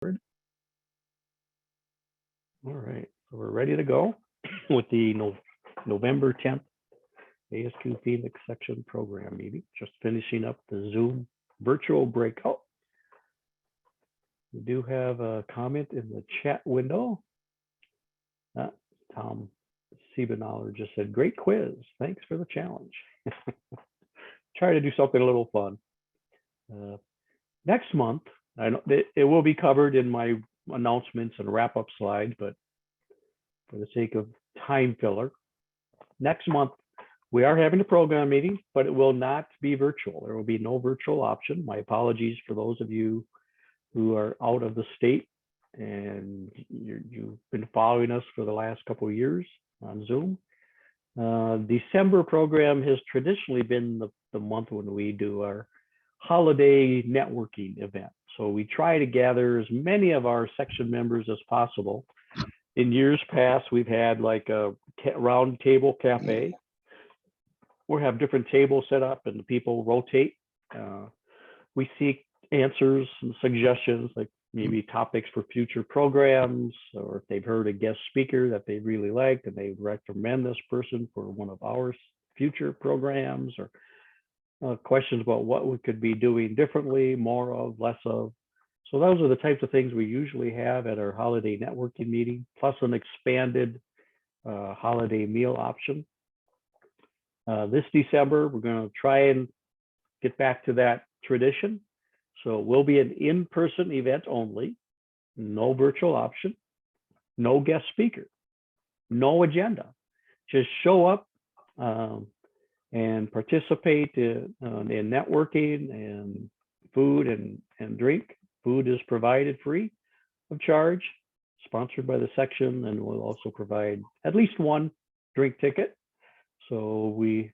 All right, so we're ready to go with the November 10th ASQ Phoenix section program meeting. Just finishing up the Zoom virtual breakout. We do have a comment in the chat window. Tom Siebenaller just said, great quiz. Thanks for the challenge. Try to do something a little fun. Next month, I know it will be covered in my announcements and wrap-up slide, but for the sake of time filler, next month we are having a program meeting, but it will not be virtual. There will be no virtual option. My apologies for those of you who are out of the state and you've been following us for the last couple of years on Zoom. December program has traditionally been the month when we do our holiday networking event. So we try to gather as many of our section members as possible. In years past, we've had like a round table cafe. We'll have different tables set up and the people rotate. We seek answers and suggestions, like maybe topics for future programs, or if they've heard a guest speaker that they really liked and they would recommend this person for one of our future programs, or questions about what we could be doing differently, more of, less of. So those are the types of things we usually have at our holiday networking meeting, plus an expanded holiday meal option. This December, we're going to try and get back to that tradition. So it will be an in-person event only, no virtual option, no guest speaker, no agenda. Just show up and participate in networking and food and drink. Food is provided free of charge, sponsored by the section, and we'll also provide at least one drink ticket. So we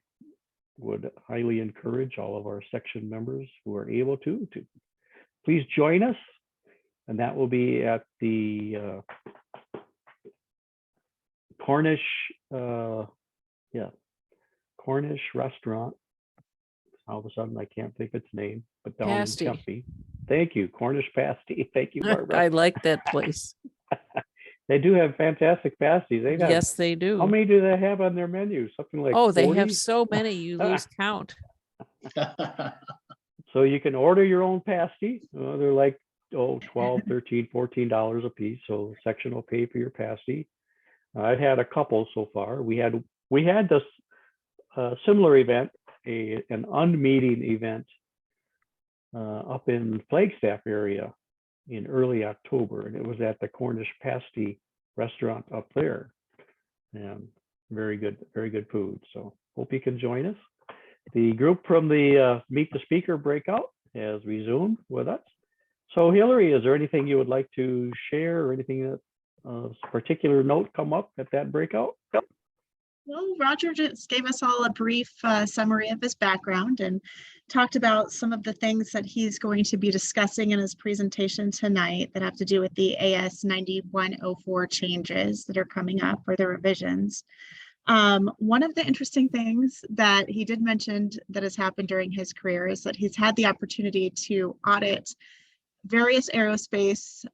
would highly encourage all of our section members who are able to please join us. And that will be at the Cornish restaurant. All of a sudden, I can't think of its name, but down in Tempe. Thank you, Cornish Pasty. Thank you, Barbara. I like that place. They do have fantastic pasties. Yes, they do. How many do they have on their menu? Something like 40? They have so many, you lose count. So you can order your own pasty. They're like, $12, $13, $14 a piece. So the section will pay for your pasty. I've had a couple so far. We had this similar event, an unmeeting event up in Flagstaff area in early October, and it was at the Cornish Pasty restaurant up there. And very good food. So hope you can join us. The group from the Meet the Speaker breakout has resumed with us. So Hillary, is there anything you would like to share, or anything that particular note come up at that breakout? Well, Roger just gave us all a brief summary of his background and talked about some of the things that he's going to be discussing in his presentation tonight that have to do with the AS-9104 changes that are coming up, or the revisions. One of the interesting things that he did mention that has happened during his career is that he's had the opportunity to audit various aerospace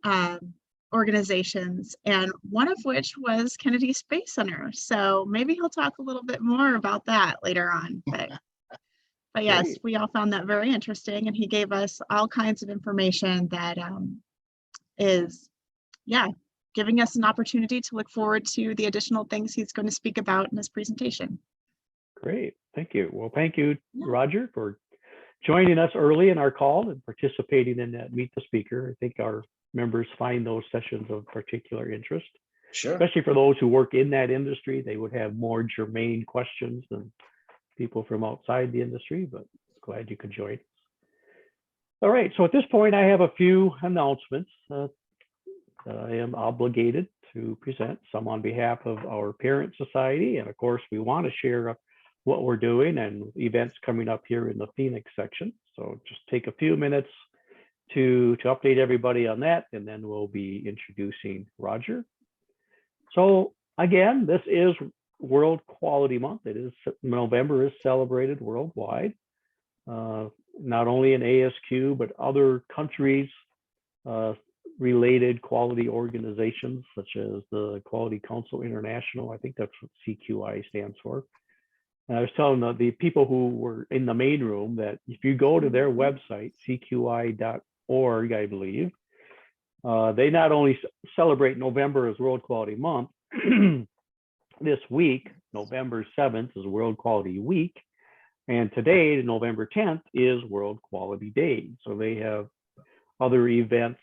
organizations, and one of which was Kennedy Space Center. So maybe he'll talk a little bit more about that later on. But yes, we all found that very interesting, and he gave us all kinds of information that is giving us an opportunity to look forward to the additional things he's going to speak about in his presentation. Great, thank you. Well, thank you, Roger, for joining us early in our call and participating in that Meet the Speaker. I think our members find those sessions of particular interest. Sure. Especially for those who work in that industry, they would have more germane questions than people from outside the industry, but glad you could join us. All right, so at this point, I have a few announcements that I am obligated to present, some on behalf of our parent society. And of course, we want to share what we're doing and events coming up here in the Phoenix section. So just take a few minutes to update everybody on that, and then we'll be introducing Roger. So again, this is World Quality Month. November is celebrated worldwide, not only in ASQ, but other countries related quality organizations such as the Quality Council International. I think that's what CQI stands for. And I was telling the people who were in the main room that if you go to their website, cqi.org, I believe, they not only celebrate November as World Quality Month, this week, November 7th is World Quality Week. And today, November 10th, is World Quality Day. So they have other events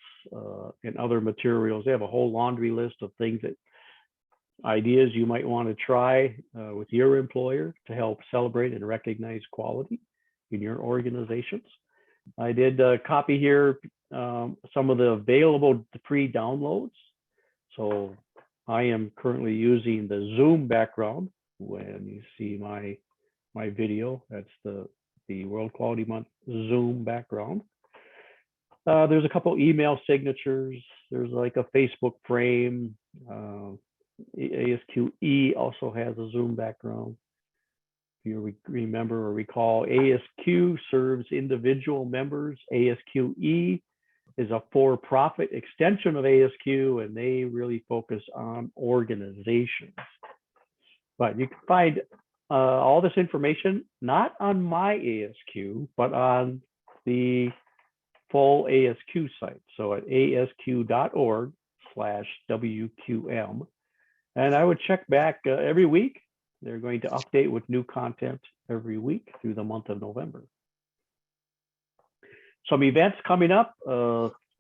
and other materials. They have a whole laundry list of things that ideas you might want to try with your employer to help celebrate and recognize quality in your organizations. I did copy here some of the available free downloads. So I am currently using the Zoom background. When you see my video, that's the World Quality Month Zoom background. There's a couple email signatures. There's like a Facebook frame. ASQE also has a Zoom background. If you remember or recall, ASQ serves individual members. ASQE is a for-profit extension of ASQ, and they really focus on organizations. But you can find all this information not on my ASQ, but on the full ASQ site. So at asq.org/WQM. And I would check back every week. They're going to update with new content every week through the month of November. Some events coming up.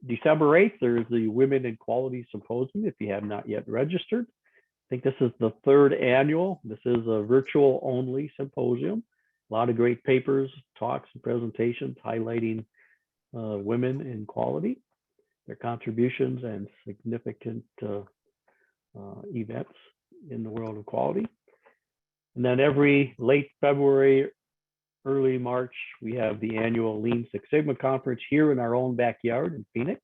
December 8th, there's the Women in Quality Symposium, if you have not yet registered. I think this is the 3rd annual. This is a virtual only symposium. A lot of great papers, talks, and presentations highlighting women in quality, their contributions, and significant events in the world of quality. And then every late February, early March, we have the annual Lean Six Sigma conference here in our own backyard in Phoenix.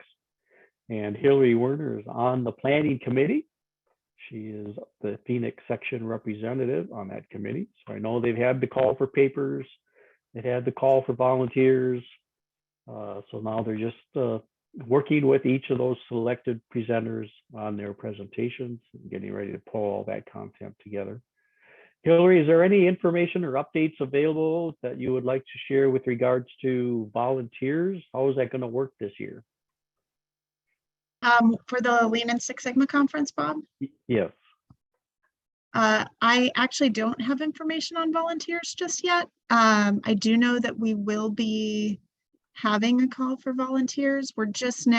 And Hillary Werner is on the planning committee. She is the Phoenix section representative on that committee. So I know they've had the call for papers, they've had the call for volunteers. So now they're just working with each of those selected presenters on their presentations and getting ready to pull all that content together. Hillary, is there any information or updates available that you would like to share with regards to volunteers? How is that going to work this year? For the Lean and Six Sigma conference, Bob? Yes. I actually don't have information on volunteers just yet. I do know that we will be having a call for volunteers. We've just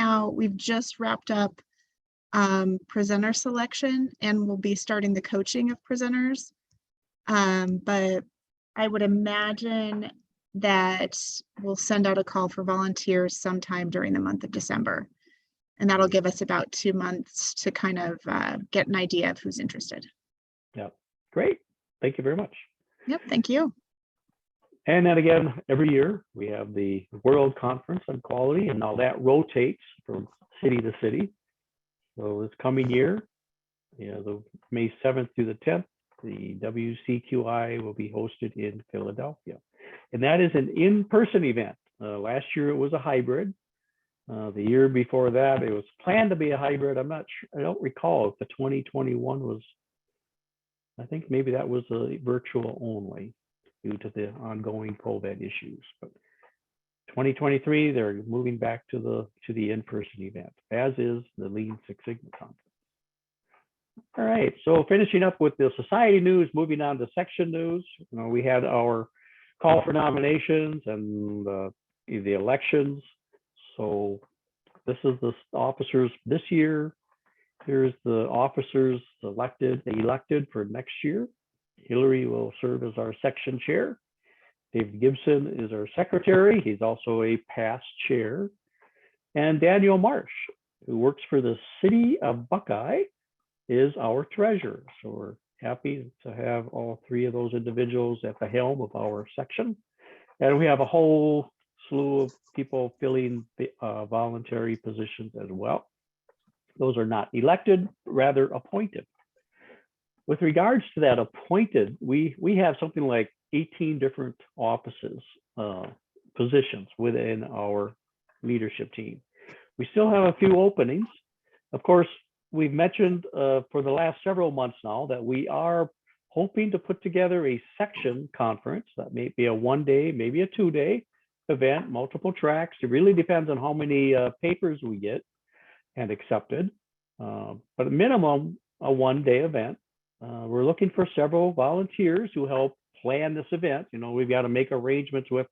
wrapped up presenter selection, and we'll be starting the coaching of presenters. But I would imagine that we'll send out a call for volunteers sometime during the month of December. And that'll give us about 2 months to kind of get an idea of who's interested. Yeah, great. Thank you very much. Yep, thank you. And then again, every year we have the World Conference on Quality, and now that rotates from city to city. So this coming year, the May 7th through the 10th, the WCQI will be hosted in Philadelphia. And that is an in-person event. Last year it was a hybrid. The year before that, it was planned to be a hybrid. I'm not sure, I don't recall if the 2021 was, I think maybe that was a virtual only due to the ongoing COVID issues. But 2023, they're moving back to the in-person event, as is the Lean Six Sigma conference. All right, so finishing up with the society news, moving on to section news. We had our call for nominations and the elections. So this is the officers this year. Here's the officers elected for next year. Hillary will serve as our section chair. David Gibson is our secretary. He's also a past chair. And Daniel Marsh, who works for the city of Buckeye, is our treasurer. So we're happy to have all 3 of those individuals at the helm of our section. And we have a whole slew of people filling the voluntary positions as well. Those are not elected, rather appointed. With regards to that appointed, we have something like 18 different offices, positions within our leadership team. we still have a few openings. Of course, we've mentioned for the last several months now that we are hoping to put together a section conference that may be a 1-day, maybe a 2-day event, multiple tracks. It really depends on how many papers we get and accepted. But at minimum, a 1-day event. We're looking for several volunteers who help plan this event. You know, we've got to make arrangements with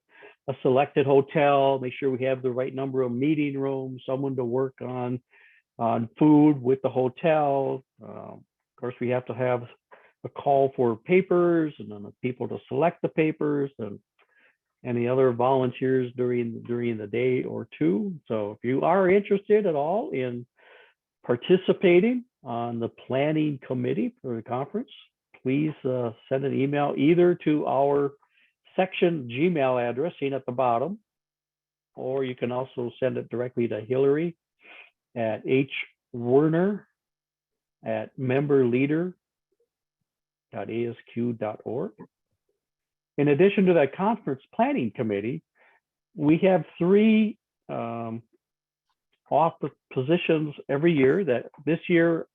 a selected hotel, make sure we have the right number of meeting rooms, someone to work on food with the hotel. Of course, we have to have a call for papers and then the people to select the papers and any other volunteers during the day or two. So if you are interested at all in participating on the planning committee for the conference, please send an email either to our section Gmail address seen at the bottom, or you can also send it directly to Hillary at hwerner@memberleader.asq.org. In addition to that conference planning committee, we have 3 off positions every year. That this year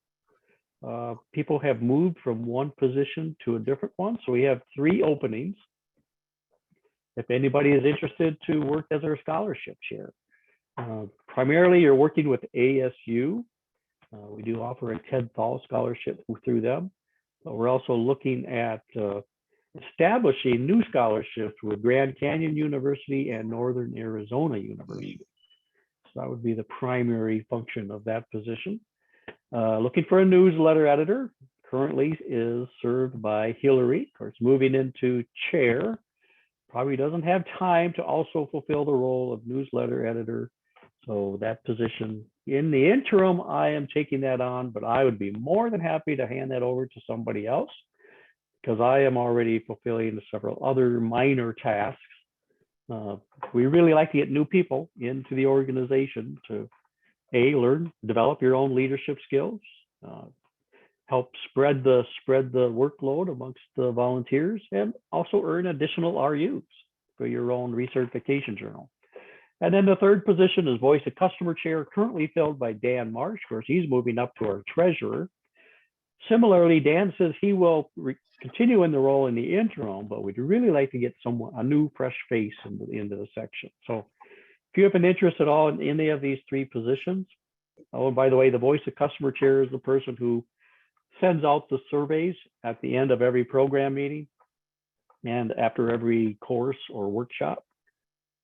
people have moved from one position to a different one, so we have 3 openings. If anybody is interested to work as our scholarship chair, primarily you're working with ASU. We do offer a Ted Thal scholarship through them, but we're also looking at establishing new scholarships with Grand Canyon University and Northern Arizona University. So that would be the primary function of that position. Looking for a newsletter editor, currently is served by Hillary. Of course, moving into chair, probably doesn't have time to also fulfill the role of newsletter editor. So that position, in the interim, I am taking that on, but I would be more than happy to hand that over to somebody else because I am already fulfilling several other minor tasks. We really like to get new people into the organization to learn, develop your own leadership skills, help spread the workload amongst the volunteers, and also earn additional RUs for your own recertification journal. And then the third position is voice of customer chair, currently filled by Dan Marsh. Of course, he's moving up to our treasurer. Similarly, Dan says he will continue in the role in the interim, but we'd really like to get a new fresh face into the section. So if you have an interest at all in any of these 3 positions, oh, and by the way, the voice of customer chair is the person who sends out the surveys at the end of every program meeting and after every course or workshop.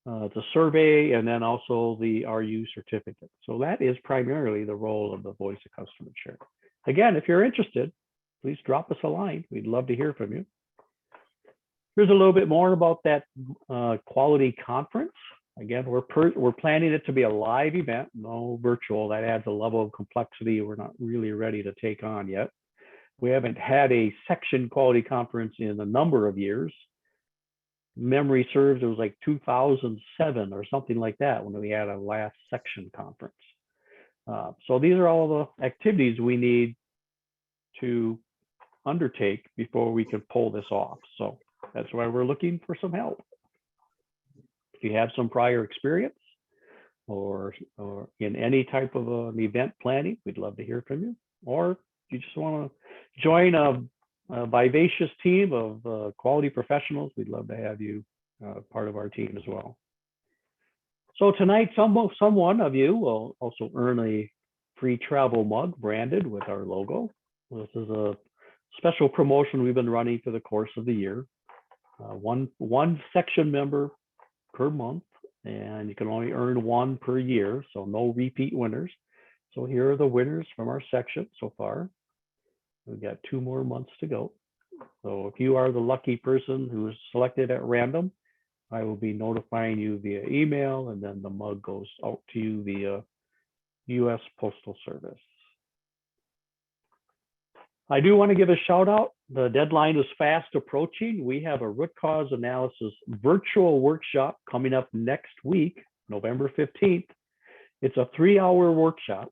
The survey and then also the RU certificate. So that is primarily the role of the voice of customer chair. Again, if you're interested, please drop us a line. We'd love to hear from you. Here's a little bit more about that quality conference. Again, we're planning it to be a live event, no virtual. That adds a level of complexity we're not really ready to take on yet. We haven't had a section quality conference in a number of years. Memory serves, it was like 2007 or something like that when we had a last section conference. So these are all the activities we need to undertake before we can pull this off. So that's why we're looking for some help. If you have some prior experience or in any type of an event planning, we'd love to hear from you. Or if you just want to join a vivacious team of quality professionals, we'd love to have you part of our team as well. So tonight, someone of you will also earn a free travel mug branded with our logo. This is a special promotion we've been running for the course of the year. One section member per month, and you can only earn 1 per year, so no repeat winners. So here are the winners from our section so far. We've got 2 more months to go. So if you are the lucky person who is selected at random, I will be notifying you via email, and then the mug goes out to you via U.S. Postal Service. I do want to give a shout out. The deadline is fast approaching. We have a root cause analysis virtual workshop coming up next week, November 15th. It's a 3-hour workshop.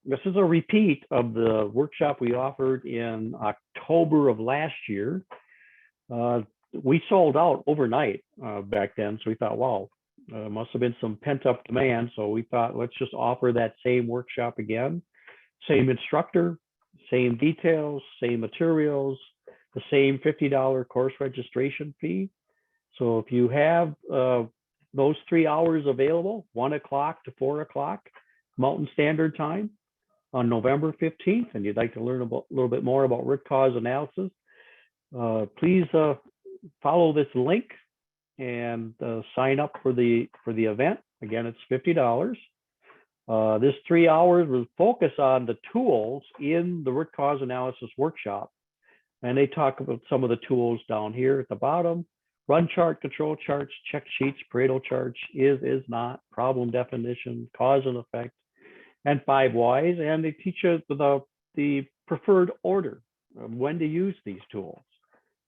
This is a repeat of the workshop we offered in October of last year. We sold out overnight back then, so we thought, wow, Must have been some pent up demand. So we thought, let's just offer that same workshop again. Same instructor, same details, same materials, the same $50 course registration fee. So if you have those 3 hours available, 1 o'clock to 4 o'clock Mountain Standard Time on November 15th, and you'd like to learn a little bit more about root cause analysis, please follow this link and sign up for the event. Again, it's $50. This 3 hours will focus on the tools in the root cause analysis workshop. And they talk about some of the tools down here at the bottom: run chart, control charts, check sheets, Pareto charts, is not, problem definition, cause and effect, and 5 whys. And they teach us the preferred order of when to use these tools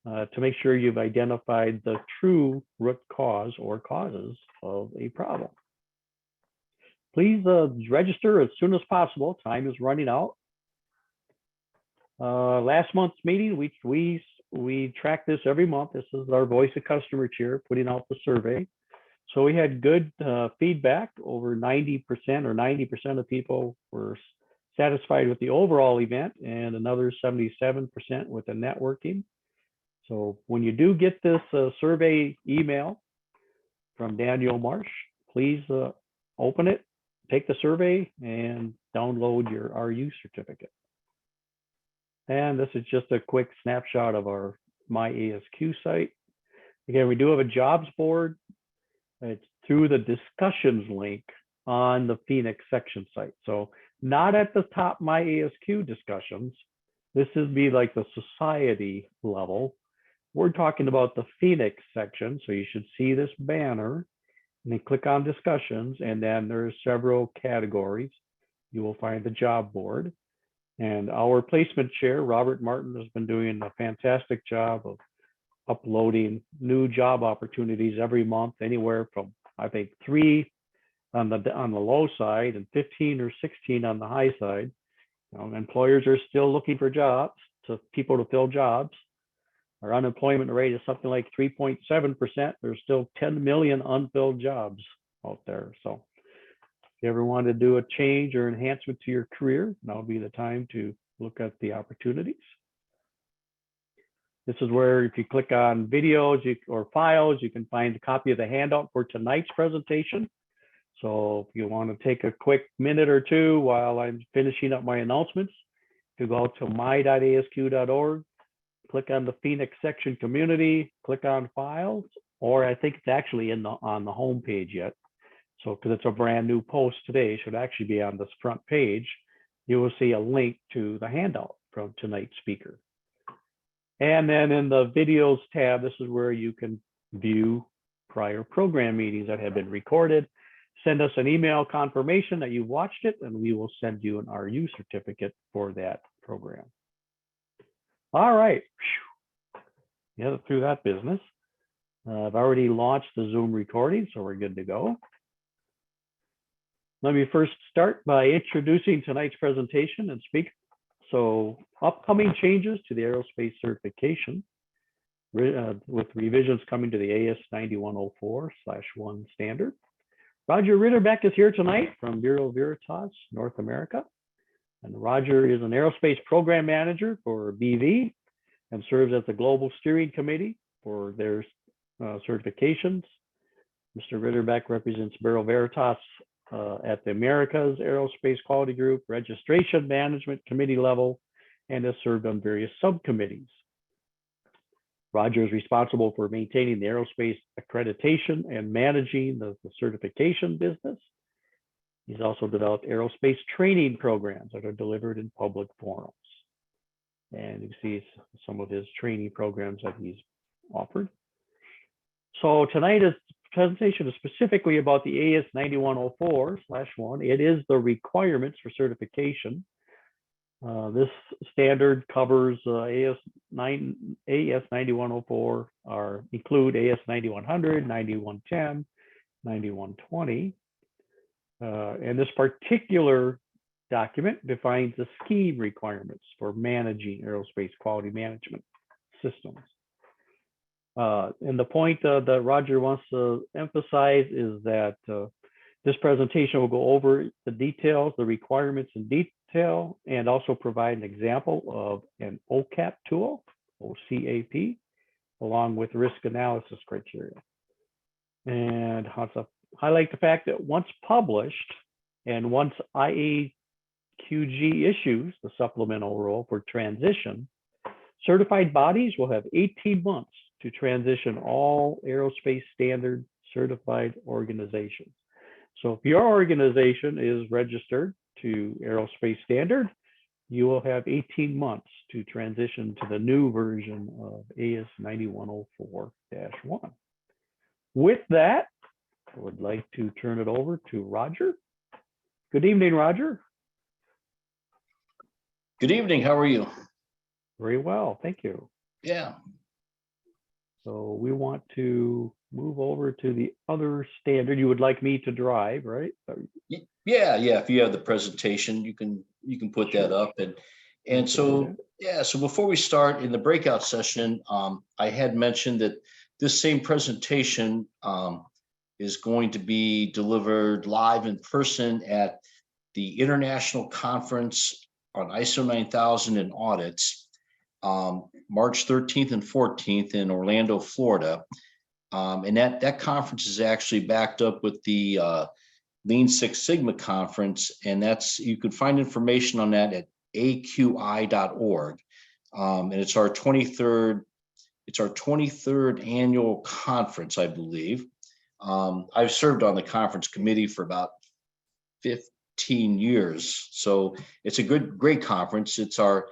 to make sure you've identified the true root cause or causes of a problem. Please register as soon as possible. Time is running out. Last month's meeting, we track this every month. This is our Voice of Customer Chair putting out the survey. So we had good feedback. Over 90% or 90% of people were satisfied with the overall event, and another 77% with the networking. So when you do get this survey email from Daniel Marsh, please open it, take the survey, and download your RU certificate. And this is just a quick snapshot of our My ASQ site. Again, we do have a jobs board. It's through the discussions link on the Phoenix section site. So not at the top My ASQ discussions. This would be like the society level. We're talking about the Phoenix section. So you should see this banner and then click on discussions. And then there's several categories. You will find the job board. And our placement chair, Robert Martin, has been doing a fantastic job of uploading new job opportunities every month, anywhere from, I think, 3 on the low side and 15 or 16 on the high side. Employers are still looking for jobs, people to fill jobs. Our unemployment rate is something like 3.7%. There's still 10 million unfilled jobs out there. So if you ever want to do a change or enhancement to your career, now would be the time to look at the opportunities. This is where, if you click on videos or files, you can find a copy of the handout for tonight's presentation. So if you want to take a quick minute or two while I'm finishing up my announcements, you go to my.asq.org, click on the Phoenix section community, click on files, or I think it's actually on the home page yet. So because it's a brand new post today, it should actually be on this front page. You will see a link to the handout from tonight's speaker. And then in the videos tab, this is where you can view prior program meetings that have been recorded. Send us an email confirmation that you watched it, and we will send you an RU certificate for that program. All right, yeah, through that business. I've already launched the Zoom recording, so we're good to go. Let me first start by introducing tonight's presentation and speaker. So upcoming changes to the aerospace certification with revisions coming to the AS-9104/1 standard. Roger Ritterbeck is here tonight from Bureau Veritas, North America. And Roger is an aerospace program manager for BV and serves as the global steering committee for their certifications. Mr. Ritterbeck represents Bureau Veritas at the Americas Aerospace Quality Group Registration Management Committee level and has served on various subcommittees. Roger is responsible for maintaining the aerospace accreditation and managing the certification business. He's also developed aerospace training programs that are delivered in public forums. And you see some of his training programs that he's offered. So tonight's presentation is specifically about the AS-9104/1. It is the requirements for certification. This standard covers AS-9104 include AS-9100, 9110, 9120. And this particular document defines the scheme requirements for managing aerospace quality management systems. And the point that Roger wants to emphasize is that this presentation will go over the details, the requirements in detail, and also provide an example of an OCAP tool, OCAP, along with risk analysis criteria. And also highlight the fact that once published and once IAQG issues the supplemental rule for transition, certified bodies will have 18 months to transition all aerospace standard certified organizations. So if your organization is registered to aerospace standard, you will have 18 months to transition to the new version of AS-9104-1. With that, I would like to turn it over to Roger. Good evening, Roger. Good evening. How are you? Very well, thank you. Yeah. So we want to move over to the other standard. You would like me to drive, right? Yeah. If you have the presentation, you can put that up. And so, yeah, so before we start in the breakout session, I had mentioned that this same presentation is going to be delivered live in person at the International Conference on ISO 9000 and Audits, March 13th and 14th in Orlando, Florida. And that conference is actually backed up with the Lean Six Sigma conference, and you can find information on that at aqi.org. And it's our 23rd annual conference, I believe. I've served on the conference committee for about 15 years, so it's a great conference. It's our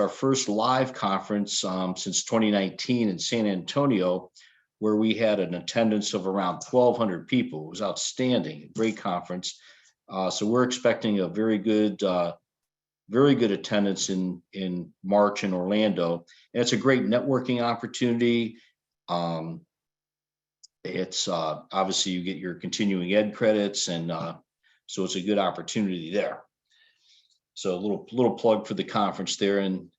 first live conference since 2019 in San Antonio, where we had an attendance of around 1,200 people. It was outstanding, great conference. So we're expecting a very good attendance in March in Orlando. And it's a great networking opportunity. It's obviously you get your continuing ed credits, and so it's a good opportunity there. So a little plug for the conference there, and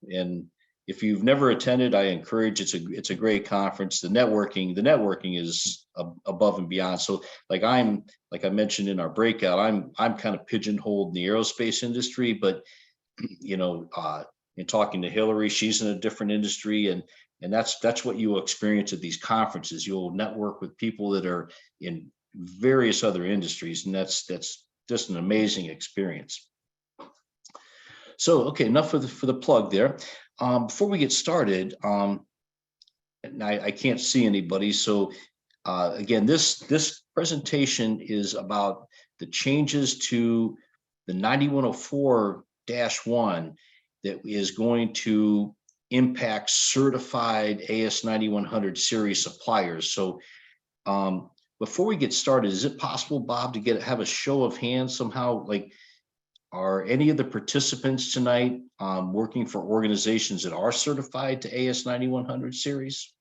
if you've never attended, I encourage. It's a great conference. The networking is above and beyond. So like I mentioned in our breakout, I'm kind of pigeonholed in the aerospace industry, but in talking to Hillary, she's in a different industry, and that's what you will experience at these conferences. You'll network with people that are in various other industries, and that's just an amazing experience. So, okay, enough for the plug there. Before we get started, and I can't see anybody. So again, this presentation is about the changes to the 9104-1 that is going to impact certified AS9100 series suppliers. So before we get started, is it possible, Bob, to have a show of hands somehow? Like, are any of the participants tonight working for organizations that are certified to AS9100 series?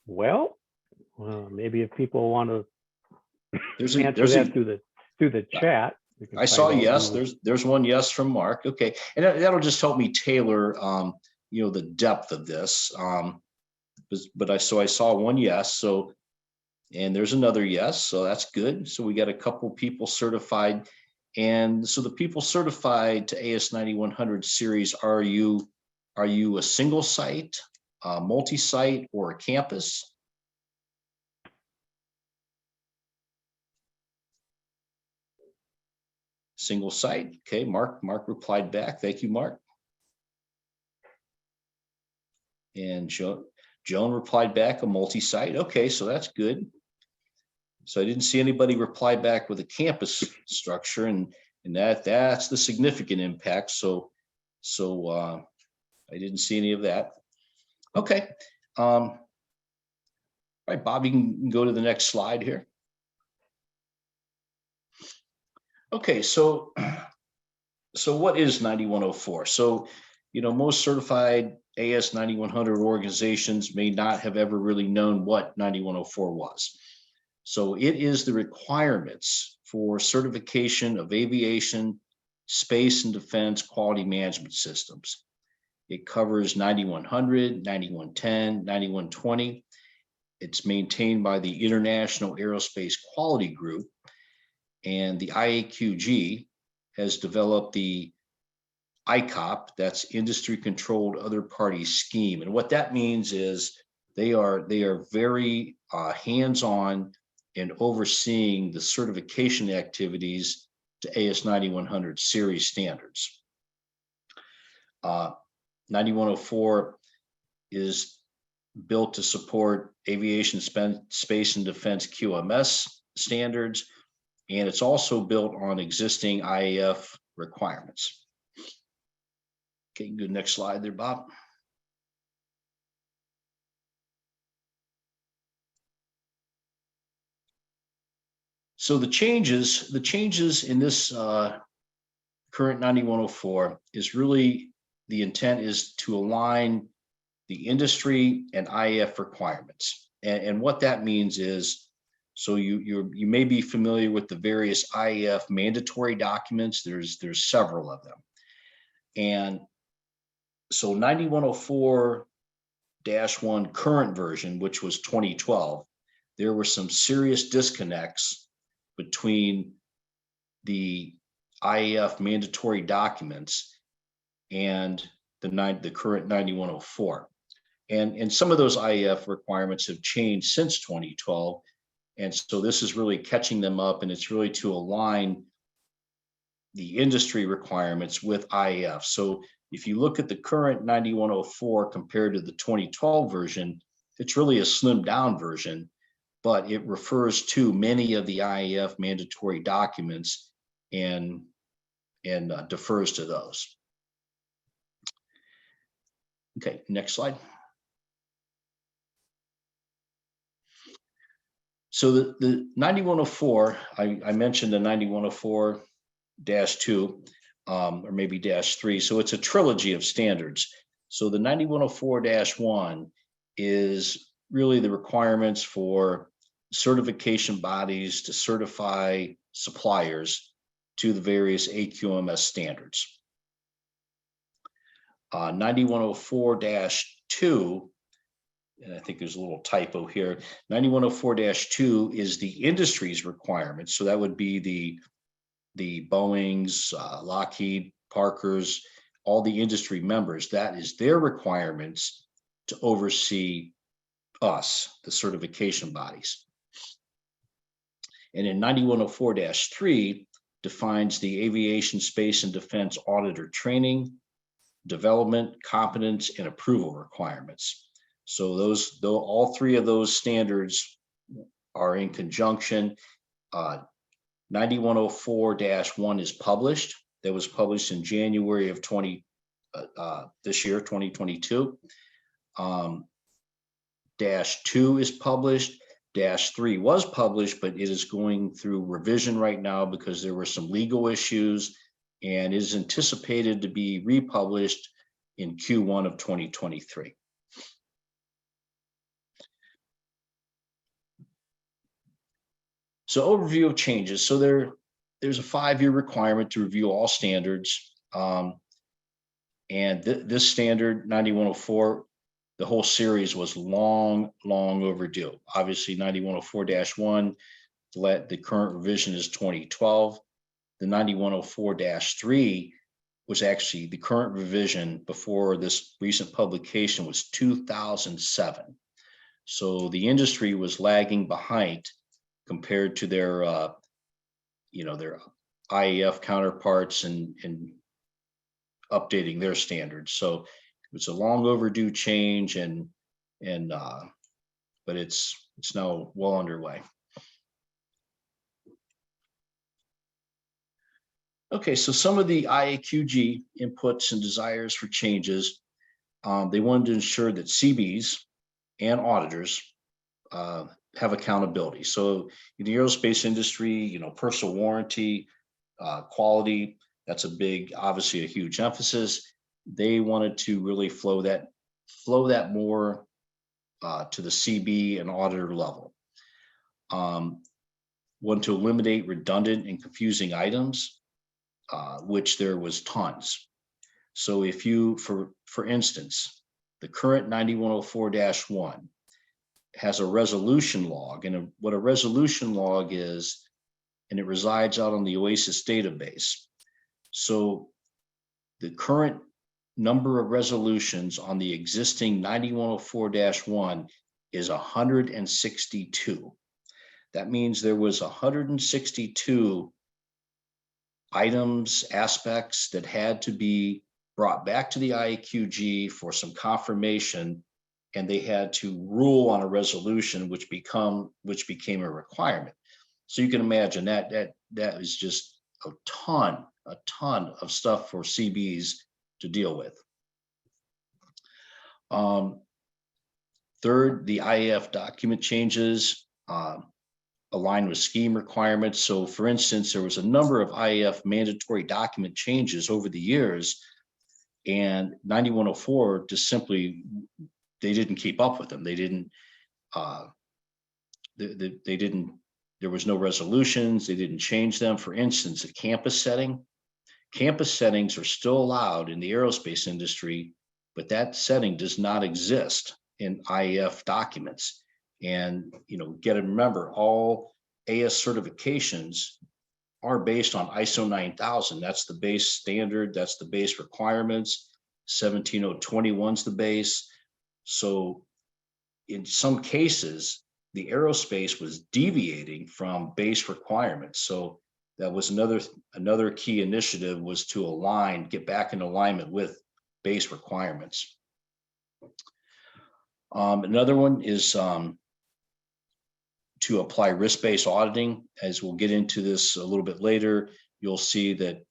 Well, maybe if people want to answer that through the chat. I saw yes. There's one yes from Mark. Okay, and that'll just help me tailor the depth of this. But I saw one yes. So. And there's another yes, so that's good. So we got a couple people certified. And so the people certified to AS9100 series, are you a single site, a multi-site, or a campus? Single site. Okay, Mark replied back. Thank you, Mark. And Joan replied back, a multi-site. Okay, so that's good. So I didn't see anybody reply back with a campus structure, and that's the significant impact. So I didn't see any of that. Okay. All right, Bob, you can go to the next slide here. Okay, so what is 9104? So, most certified AS9100 organizations may not have ever really known what 9104 was. So it is the requirements for certification of aviation, space, and defense quality management systems. It covers 9100, 9110, 9120. It's maintained by the International Aerospace Quality Group, and the IAQG has developed the ICOP, that's Industry Controlled Other Party Scheme. And what that means is they are very hands-on in overseeing the certification activities to AS9100 series standards. 9104 is built to support aviation, space, and defense QMS standards, and it's also built on existing IAF requirements. Okay, good. Next slide there, Bob. So the changes in this current 9104 is really, the intent is to align the industry and IAF requirements. And what that means is, so you may be familiar with the various IAF mandatory documents. There's several of them. And so 9104-1 current version, which was 2012, there were some serious disconnects between the IAF mandatory documents and the current 9104. And some of those IAF requirements have changed since 2012. And so this is really catching them up, and it's really to align the industry requirements with IAF. So if you look at the current 9104 compared to the 2012 version, it's really a slimmed down version, but it refers to many of the IAF mandatory documents and defers to those. Okay, next slide. So the 9104, I mentioned the 9104-2, or maybe -3. So it's a trilogy of standards. So the 9104-1 is really the requirements for certification bodies to certify suppliers to the various AQMS standards. 9104-2, and I think there's a little typo here, 9104-2 is the industry's requirements. So that would be the Boeings, Lockheed, Parkers, all the industry members. That is their requirements to oversee us, the certification bodies. And in 9104-3 defines the aviation, space, and defense auditor training, development, competence, and approval requirements. So all three of those standards are in conjunction. 9104-1 is published. That was published in January of this year, 2022. -2 is published. -3 was published, but it is going through revision right now because there were some legal issues, and is anticipated to be republished in Q1 of 2023. So overview of changes. So there's a 5-year requirement to review all standards. And this standard 9104, the whole series was long overdue. Obviously 9104-1, the current revision is 2012. The 9104-3 was actually the current revision before this recent publication was 2007. So the industry was lagging behind compared to their their IAF counterparts and updating their standards. So it's a long overdue change, but it's now well underway. Okay, so some of the IAQG inputs and desires for changes, they wanted to ensure that CBs and auditors have accountability. So in the aerospace industry, personal warranty, quality, that's obviously a huge emphasis. They wanted to really flow that more to the CB and auditor level. Want to eliminate redundant and confusing items, which there was tons. So if you, for instance, the current 9104-1 has a resolution log, and what a resolution log is, and it resides out on the OASIS database. So the current number of resolutions on the existing 9104-1 is 162. That means there was 162 items, aspects that had to be brought back to the IAQG for some confirmation, and they had to rule on a resolution which became a requirement. So you can imagine that is just a ton of stuff for CBs to deal with. Third, the IAF document changes align with scheme requirements. So for instance, there was a number of IAF mandatory document changes over the years, and 9104 just simply, they didn't keep up with them. They didn't, there was no resolutions. They didn't change them. For instance, a campus setting. Campus settings are still allowed in the aerospace industry, but that setting does not exist in IAF documents. And, you know, get to remember, all AS certifications are based on ISO 9000. That's the base standard. That's the base requirements. 17021 is the base. So in some cases, the aerospace was deviating from base requirements. So that was another key initiative, was to get back in alignment with base requirements. Another one is to apply risk-based auditing. As we'll get into this a little bit later, you'll see that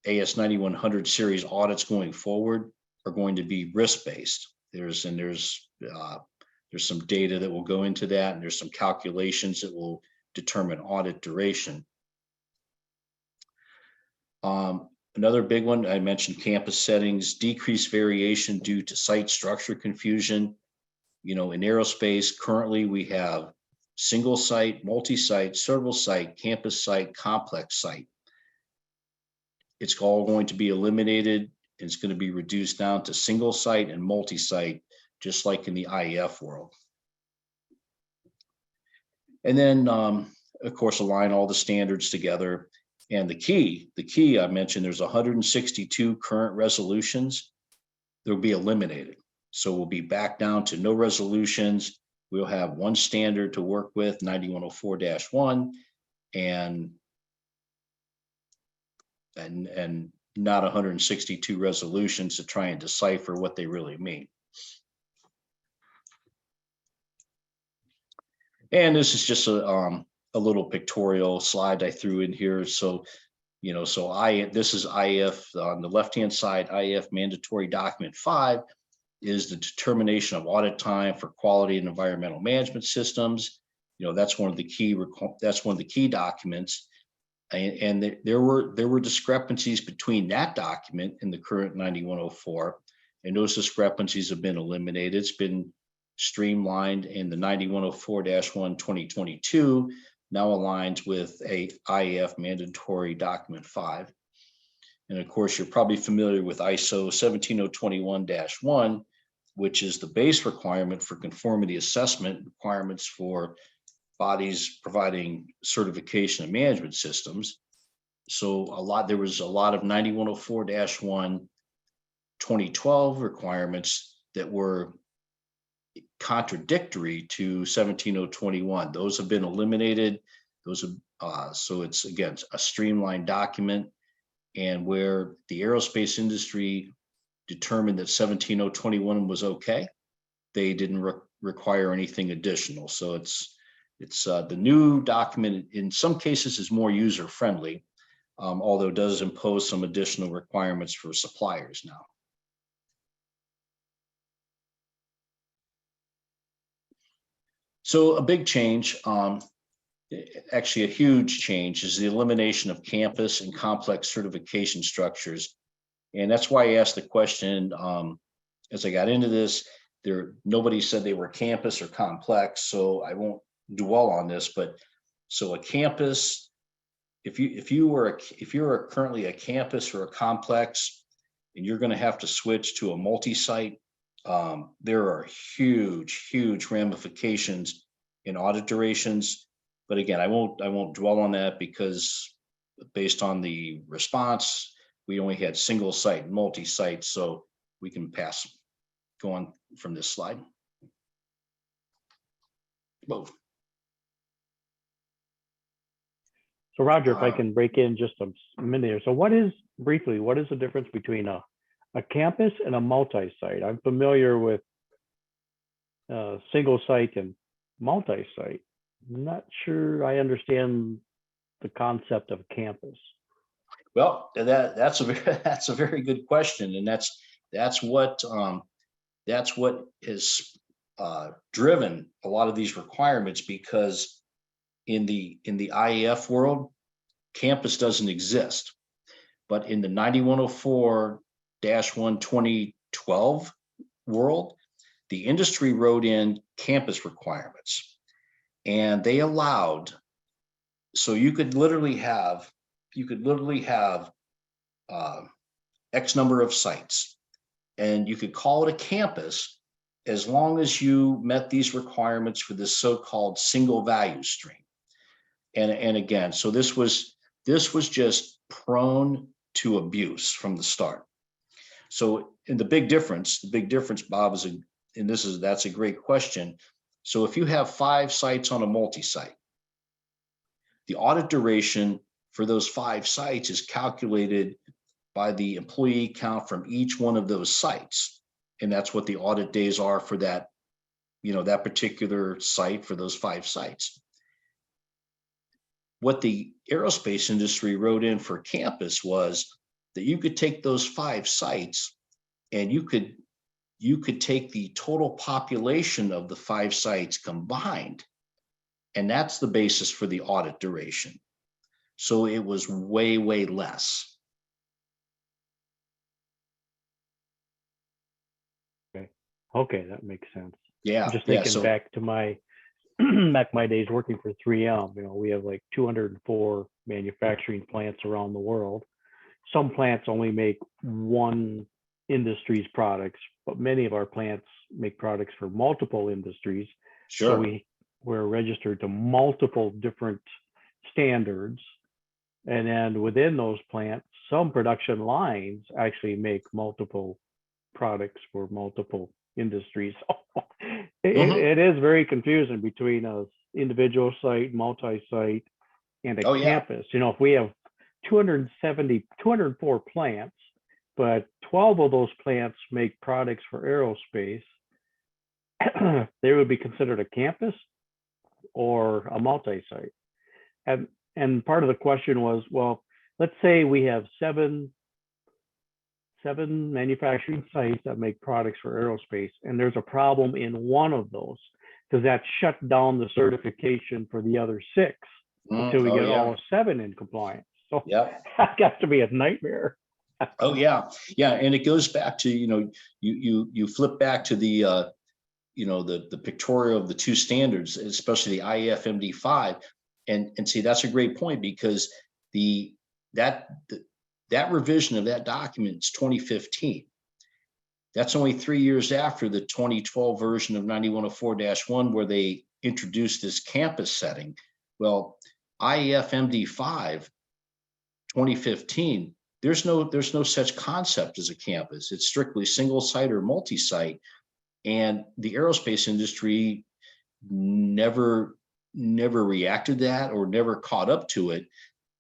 AS9100 series audits going forward are going to be risk-based. There's some data that will go into that, and there's some calculations that will determine audit duration. Another big one, I mentioned campus settings, decreased variation due to site structure confusion. You know, in aerospace, currently we have single site, multi-site, several site, campus site, complex site. It's all going to be eliminated. It's going to be reduced down to single site and multi-site, just like in the IAF world. And then, of course, align all the standards together. And the key I mentioned, there's 162 current resolutions. They'll be eliminated. So we'll be back down to no resolutions. We'll have one standard to work with, 9104-1, and not 162 resolutions to try and decipher what they really mean. And this is just a little pictorial slide I threw in here. So, you know, this is IAF on the left-hand side. IAF mandatory document 5 is the determination of audit time for quality and environmental management systems. You know, that's one of the key documents. And there were discrepancies between that document and the current 9104, and those discrepancies have been eliminated. It's been streamlined, in the 9104-1 2022 now aligns with a IAF mandatory document 5. And of course, you're probably familiar with ISO 17021-1, which is the base requirement for conformity assessment requirements for bodies providing certification of management systems. So there was a lot of 9104-1 2012 requirements that were contradictory to 17021. Those have been eliminated. So it's, again, a streamlined document, and where the aerospace industry determined that 17021 was okay, they didn't require anything additional. So it's the new document in some cases is more user friendly, although it does impose some additional requirements for suppliers now. So a big change, actually a huge change, is the elimination of campus and complex certification structures. And that's why I asked the question, as I got into this, nobody said they were campus or complex, so I won't dwell on this, but so a campus if you were currently a campus or a complex, and you're going to have to switch to a multi-site, there are huge ramifications in audit durations. But again, I won't dwell on that, because based on the response, we only had single site and multi-site, so we can go on from this slide. Whoa. So Roger, if I can break in just a minute here. So what is the difference between a campus and a multi-site? I'm familiar with single site and multi-site. Not sure I understand the concept of campus. Well, that's a very good question, and that's what has driven a lot of these requirements, because in the IAF world, campus doesn't exist, but in the 9104-1-2012 world, the industry wrote in campus requirements, and they allowed, so you could literally have X number of sites, and you could call it a campus as long as you met these requirements for this so-called single value stream. And again, so this was just prone to abuse from the start. So, and the big difference, Bob, that's a great question. So if you have 5 sites on a multi-site, the audit duration for those 5 sites is calculated by the employee count from each one of those sites. And that's what the audit days are for that, that particular site for those 5 sites. What the aerospace industry wrote in for campus was that you could take those 5 sites and you could take the total population of the 5 sites combined. And that's the basis for the audit duration. So it was way less. Okay, that makes sense. Yeah. I'm just thinking back to my days working for 3M. We have like 204 manufacturing plants around the world. Some plants only make one industry's products, but many of our plants make products for multiple industries. Sure. So we're registered to multiple different standards. And then within those plants, some production lines actually make multiple products for multiple industries. It is very confusing between a individual site, multi-site, and a campus. If we have 204 plants, but 12 of those plants make products for aerospace, they would be considered a campus or a multi-site. And part of the question was, well, let's say we have seven manufacturing sites that make products for aerospace, and there's a problem in one of those. Does that shut down the certification for the other 6 until we get all 7 in compliance? So that got to be a nightmare. Oh yeah, and it goes back to you flip back to the the pictorial of the 2 standards, especially the IAF MD5, and see, that's a great point, because that revision of that document is 2015. That's only 3 years after the 2012 version of 9104-1, where they introduced this campus setting. Well, IAF MD5 2015, there's no such concept as a campus. It's strictly single site or multi-site, and the aerospace industry never reacted to that or never caught up to it.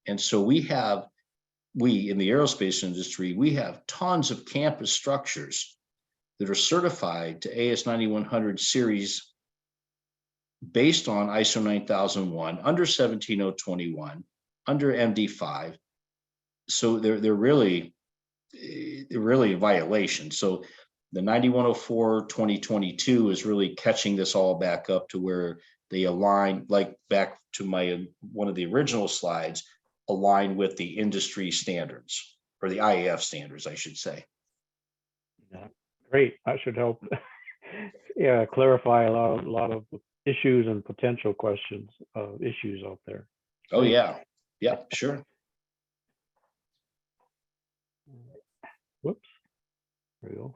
And so we in the aerospace industry, we have tons of campus structures that are certified to AS9100 series based on ISO 9001, under 17021, under MD5. So they're really a violation. So the 9104-2022 is really catching this all back up to where they align, like back to one of the original slides, align with the industry standards, or the IAF standards, I should say. Yeah, great. That should help. Clarify a lot of issues and potential questions, issues out there. Oh yeah. Yeah, sure. Whoops. There we go.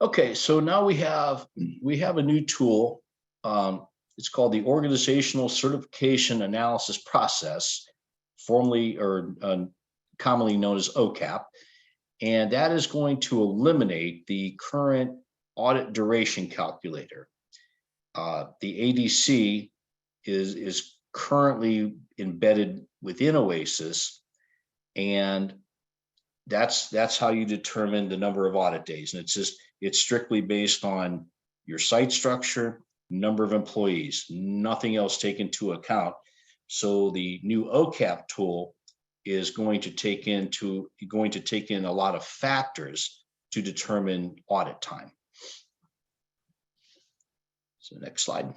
Okay, so now we have a new tool. It's called the Organizational Certification Analysis Process, formerly or commonly known as OCAP. And that is going to eliminate the current audit duration calculator. The ADC is currently embedded within OASIS, and that's how you determine the number of audit days. And it's strictly based on your site structure, number of employees, nothing else taken into account. So the new OCAP tool is going to take in a lot of factors to determine audit time. So next slide.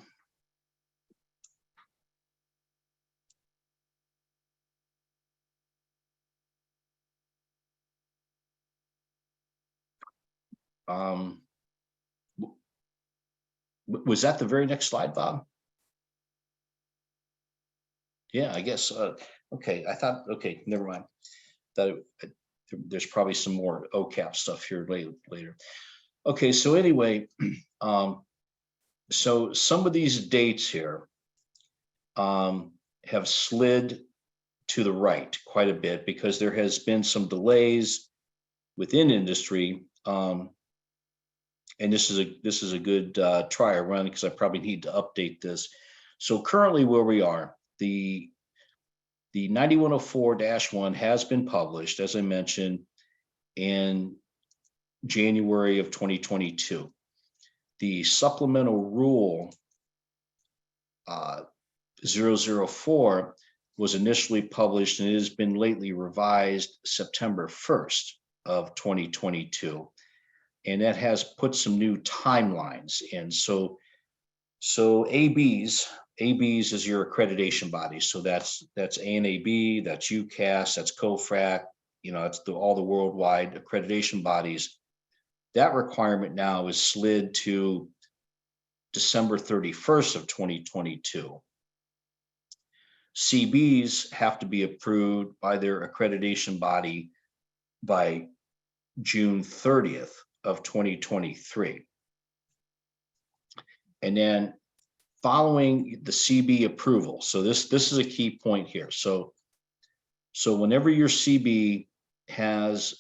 Was that the very next slide, Bob? Yeah, I guess. Okay, I thought, okay, never mind. There's probably some more OCAP stuff here later. Okay, so anyway, so some of these dates here have slid to the right quite a bit because there has been some delays within industry. And this is a good trial run because I probably need to update this. So currently where we are, the 9104-1 has been published, as I mentioned, in January of 2022. The supplemental rule 004 was initially published and it has been lately revised September 1st of 2022. And that has put some new timelines in. So ABs is your accreditation body. So that's ANAB, that's UCAS, that's COFRAC, it's all the worldwide accreditation bodies. That requirement now is slid to December 31st of 2022. CBs have to be approved by their accreditation body by June 30th of 2023. And then following the CB approval, so this is a key point here. So whenever your CB has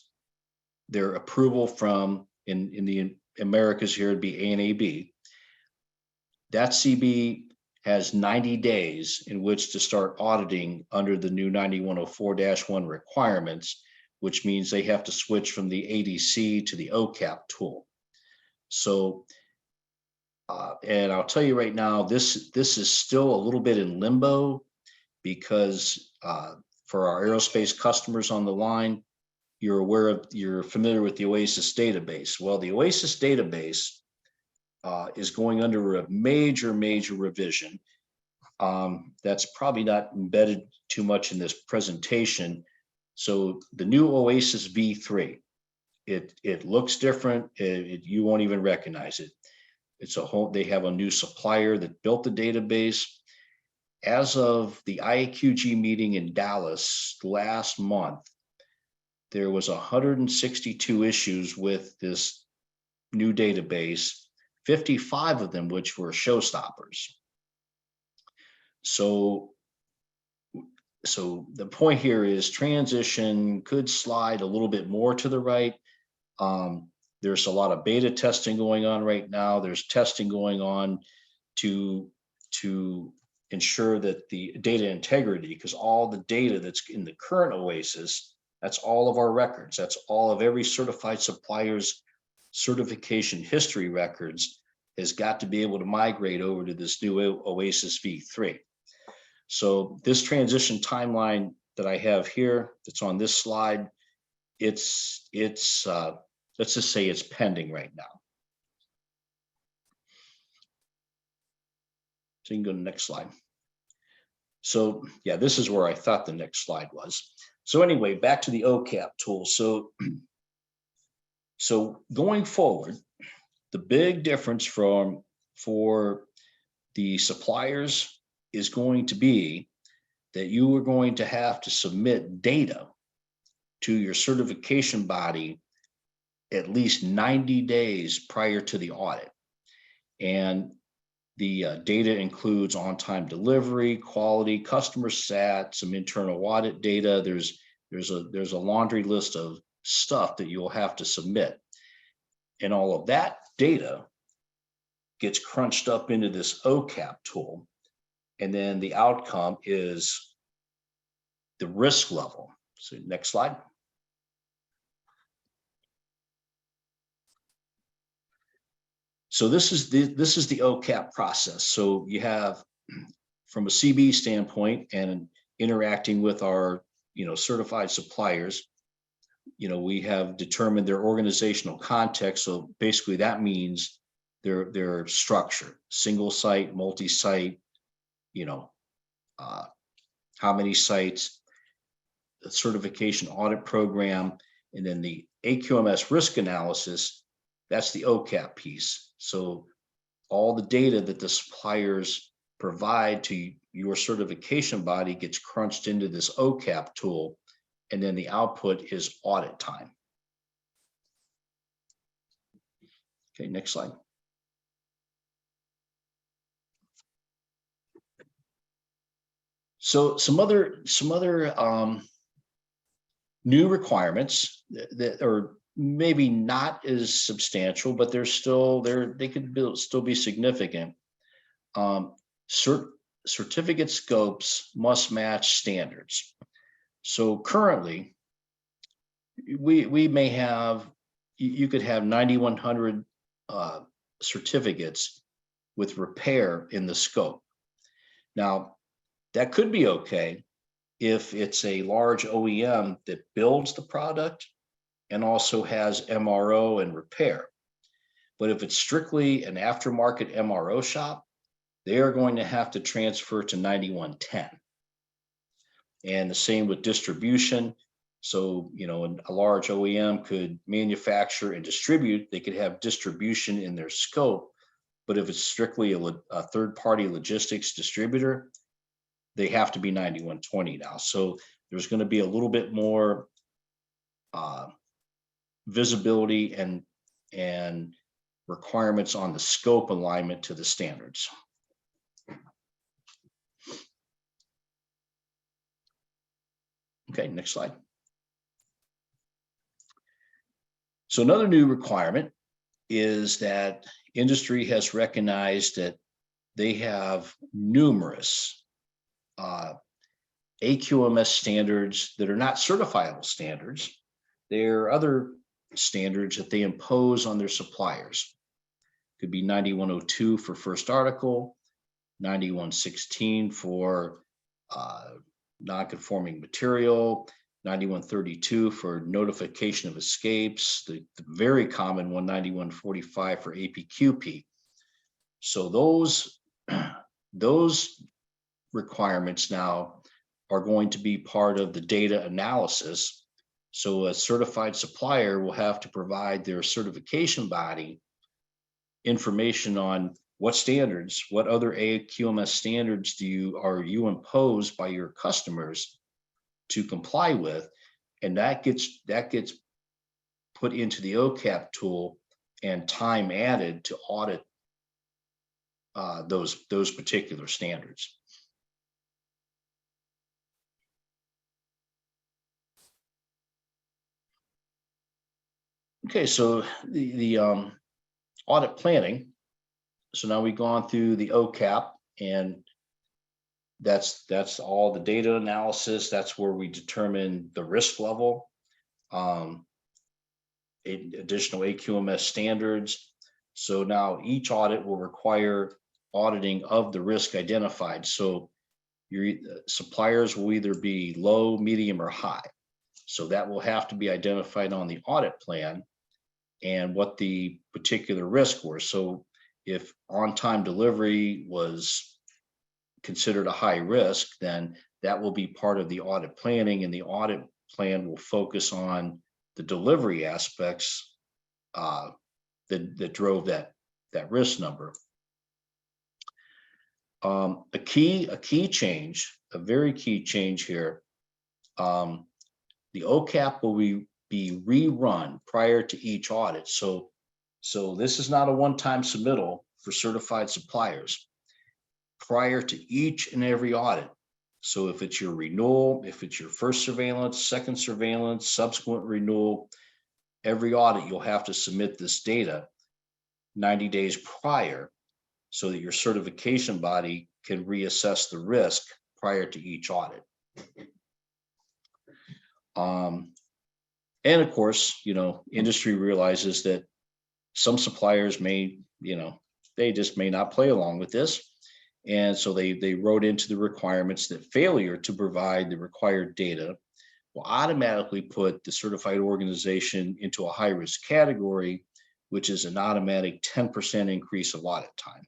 their approval from in the Americas here, it'd be ANAB, that CB has 90 days in which to start auditing under the new 9104-1 requirements, which means they have to switch from the ADC to the OCAP tool. So, and I'll tell you right now, this is still a little bit in limbo because for our aerospace customers on the line, you're familiar with the OASIS database. Well, the OASIS database is going under a major revision. That's probably not embedded too much in this presentation. So the new OASIS V3, it looks different. You won't even recognize it. It's a whole. They have a new supplier that built the database. As of the IAQG meeting in Dallas last month, there was 162 issues with this new database, 55 of them which were showstoppers. So the point here is transition could slide a little bit more to the right. There's a lot of beta testing going on right now. There's testing going on to ensure that the data integrity, because all the data that's in the current OASIS, that's all of our records. That's all of every certified supplier's certification history records has got to be able to migrate over to this new OASIS V3. So this transition timeline that I have here, that's on this slide, it's let's just say it's pending right now. So you can go to the next slide. So yeah, this is where I thought the next slide was. So anyway, back to the OCAP tool. So going forward, the big difference for the suppliers is going to be that you are going to have to submit data to your certification body at least 90 days prior to the audit. And the data includes on-time delivery, quality, customer sat, some internal audit data. There's a laundry list of stuff that you'll have to submit. And all of that data gets crunched up into this OCAP tool. And then the outcome is the risk level. So next slide. So this is the OCAP process. So you have, from a CB standpoint and interacting with our certified suppliers, we have determined their organizational context. So basically that means their structure, single site, multi-site, how many sites, the certification audit program, and then the AQMS risk analysis. That's the OCAP piece. So all the data that the suppliers provide to your certification body gets crunched into this OCAP tool, and then the output is audit time. Okay, next slide. So some other new requirements that are maybe not as substantial, but they're still there. They could still be significant. Certificate scopes must match standards. So currently, we may have, you could have 9,100 certificates with repair in the scope. Now, that could be okay if it's a large OEM that builds the product and also has MRO and repair. But if it's strictly an aftermarket MRO shop, they are going to have to transfer to 9110. And the same with distribution. So, a large OEM could manufacture and distribute, they could have distribution in their scope. But if it's strictly a third-party logistics distributor, they have to be 9120 now. So there's going to be a little bit more visibility and requirements on the scope alignment to the standards. Okay, next slide. So another new requirement is that industry has recognized that they have numerous AQMS standards that are not certifiable standards. There are other standards that they impose on their suppliers. Could be 9102 for first article, 9116 for non-conforming material, 9132 for notification of escapes, the very common 19145 for APQP. So those requirements now are going to be part of the data analysis. So a certified supplier will have to provide their certification body information on what standards, what other AQMS standards are you imposed by your customers to comply with, and that gets put into the OCAP tool and time added to audit those particular standards. Okay, so the audit planning. So now we've gone through the OCAP, and that's all the data analysis. That's where we determine the risk level, additional AQMS standards. So now each audit will require auditing of the risk identified. So your suppliers will either be low, medium, or high. So that will have to be identified on the audit plan and what the particular risk were. So if on-time delivery was considered a high risk, then that will be part of the audit planning, and the audit plan will focus on the delivery aspects that drove that risk number. A key change, a very key change here. The OCAP will be rerun prior to each audit. So this is not a one-time submittal for certified suppliers. Prior to each and every audit. So if it's your renewal, if it's your first surveillance, second surveillance, subsequent renewal, every audit, you'll have to submit this data 90 days prior so that your certification body can reassess the risk prior to each audit. And of course, industry realizes that some suppliers may, they just may not play along with this. And so they wrote into the requirements that failure to provide the required data will automatically put the certified organization into a high-risk category, which is an automatic 10% increase of audit time.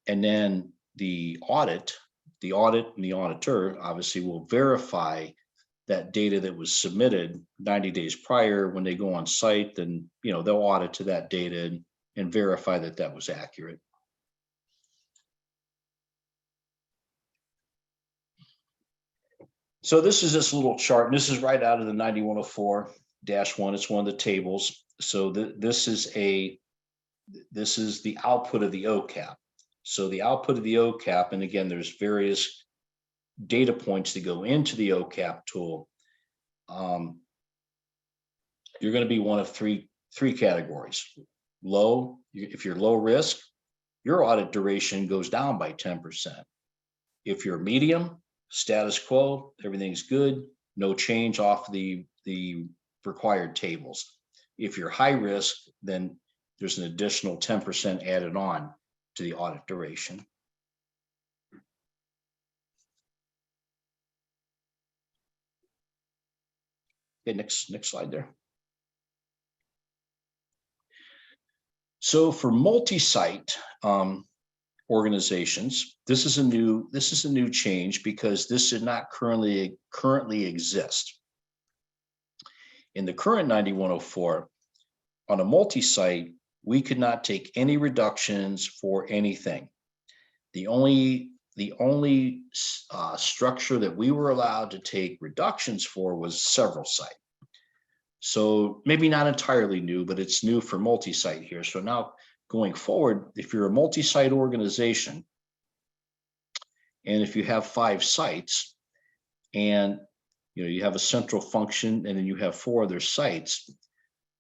And then the audit and the auditor obviously will verify that data that was submitted 90 days prior. When they go on site, then they'll audit to that data and verify that that was accurate. So this is this little chart, and this is right out of the 9104-1. It's one of the tables. So this is the output of the OCAP. So the output of the OCAP, and again, there's various data points that go into the OCAP tool. You're going to be one of three categories. Low, if you're low risk, your audit duration goes down by 10%. If you're medium, status quo, everything's good, no change off the required tables. If you're high risk, then there's an additional 10% added on to the audit duration. Okay, next slide there. So for multi-site organizations, this is a new change because this did not currently exist. In the current 9104, on a multi-site, we could not take any reductions for anything. The only structure that we were allowed to take reductions for was several site. So maybe not entirely new, but it's new for multi-site here. So now going forward, if you're a multi-site organization, and if you have 5 sites, and you have a central function, and then you have 4 other sites,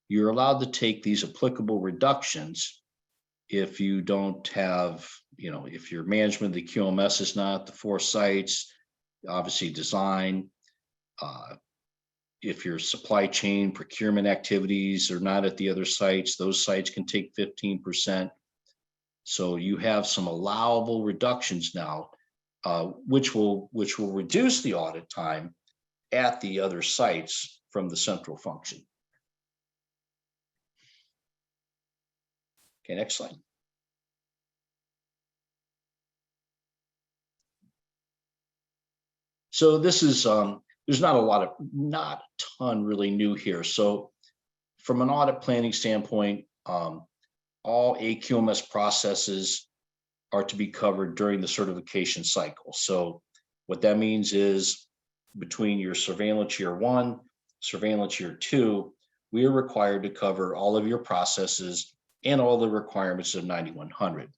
you're allowed to take these applicable reductions if you don't have, if your management of the QMS is not the 4 sites, obviously design, if your supply chain procurement activities are not at the other sites, those sites can take 15%. So you have some allowable reductions now, which will reduce the audit time at the other sites from the central function. Okay, next slide. So this is, there's not a ton really new here. So from an audit planning standpoint, all AQMS processes are to be covered during the certification cycle. So what that means is between your surveillance year 1, surveillance year 2, we are required to cover all of your processes and all the requirements of 9100.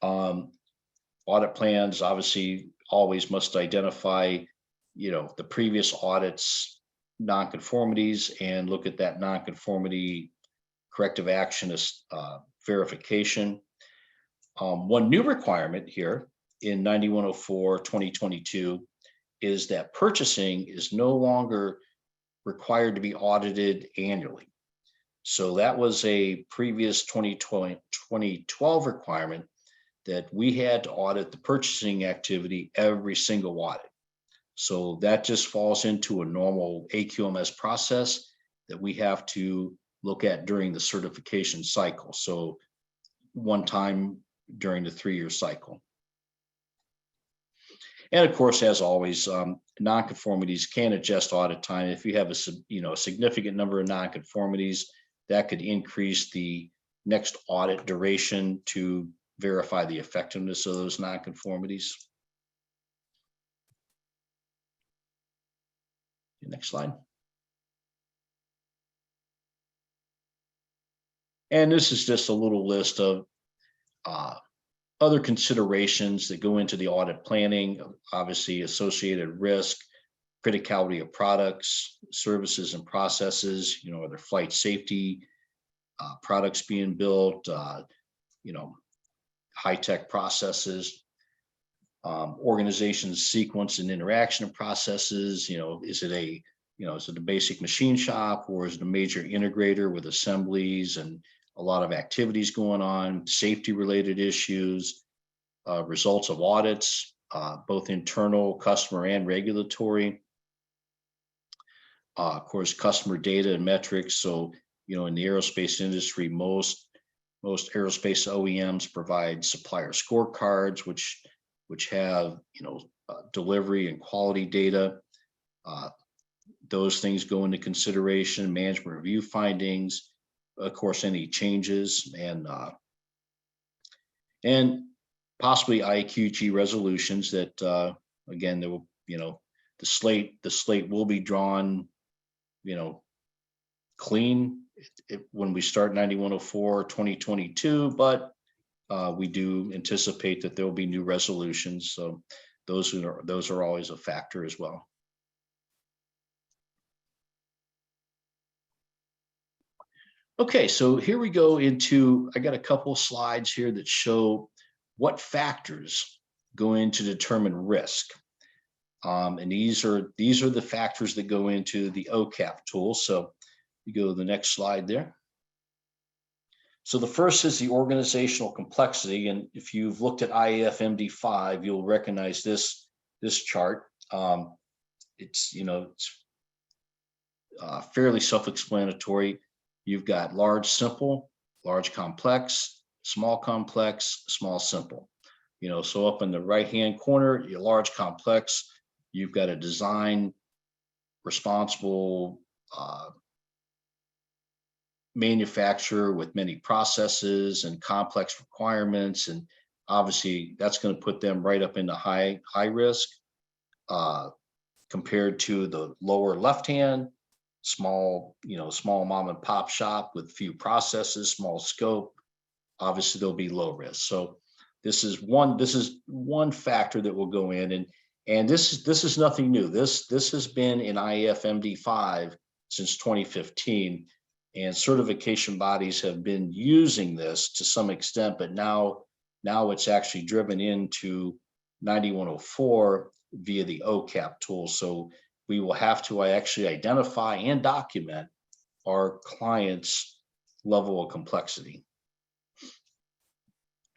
Audit plans obviously always must identify, the previous audits nonconformities and look at that nonconformity corrective action as verification. One new requirement here in 9104-2022 is that purchasing is no longer required to be audited annually. So that was a previous 2012 requirement that we had to audit the purchasing activity every single audit. So that just falls into a normal AQMS process that we have to look at during the certification cycle. So one time during the 3-year cycle. And of course, as always, nonconformities can adjust audit time. If you have a significant number of nonconformities, that could increase the next audit duration to verify the effectiveness of those nonconformities. Next slide. And this is just a little list of other considerations that go into the audit planning, obviously associated risk, criticality of products, services, and processes, are there flight safety products being built, high-tech processes, organization's sequence and interaction of processes, is it a basic machine shop, or is it a major integrator with assemblies and a lot of activities going on, safety related issues, results of audits, both internal, customer, and regulatory. Of course, customer data and metrics. So, in the aerospace industry, most aerospace OEMs provide supplier scorecards, which have, delivery and quality data. Those things go into consideration, management review findings, of course, any changes, and possibly IQG resolutions that, again, there will, the slate will be drawn, clean when we start 9104 2022, but we do anticipate that there will be new resolutions. So those are always a factor as well. Okay, so here we go into, I got a couple slides here that show what factors go in to determine risk. And these are the factors that go into the OCAP tool. So you go to the next slide there. So the first is the organizational complexity. And if you've looked at IAF MD5, you'll recognize this chart. It's fairly self-explanatory. You've got large, simple, large, complex, small, simple. So up in the right-hand corner, your large, complex, you've got a design responsible manufacturer with many processes and complex requirements. And obviously that's going to put them right up into high risk compared to the lower left-hand, small mom and pop shop with few processes, small scope. Obviously there'll be low risk. So this is one factor that will go in, and this is nothing new. This has been in IAF MD5 since 2015, and certification bodies have been using this to some extent, but now it's actually driven into 9104 via the OCAP tool. So we will have to actually identify and document our client's level of complexity.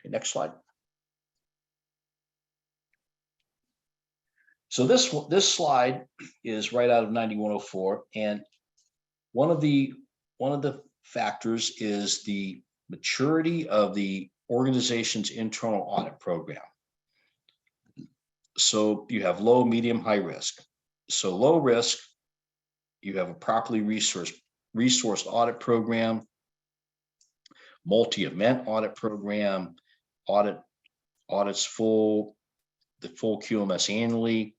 Okay, next slide. So this slide is right out of 9104, and one of the factors is the maturity of the organization's internal audit program. So you have low, medium, high risk. So low risk, you have a properly resourced audit program, multi-event audit program, audits the full QMS annually.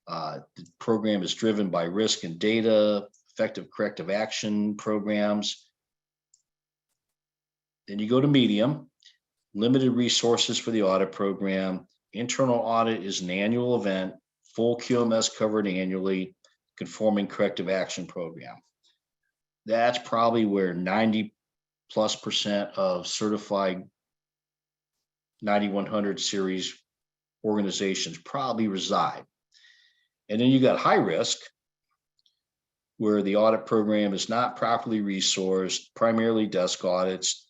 The program is driven by risk and data, effective corrective action programs. Then you go to medium, limited resources for the audit program. Internal audit is an annual event, full QMS covered annually, conforming corrective action program. That's probably where 90+% of certified 9100 series organizations probably reside. And then you got high risk, where the audit program is not properly resourced, primarily desk audits,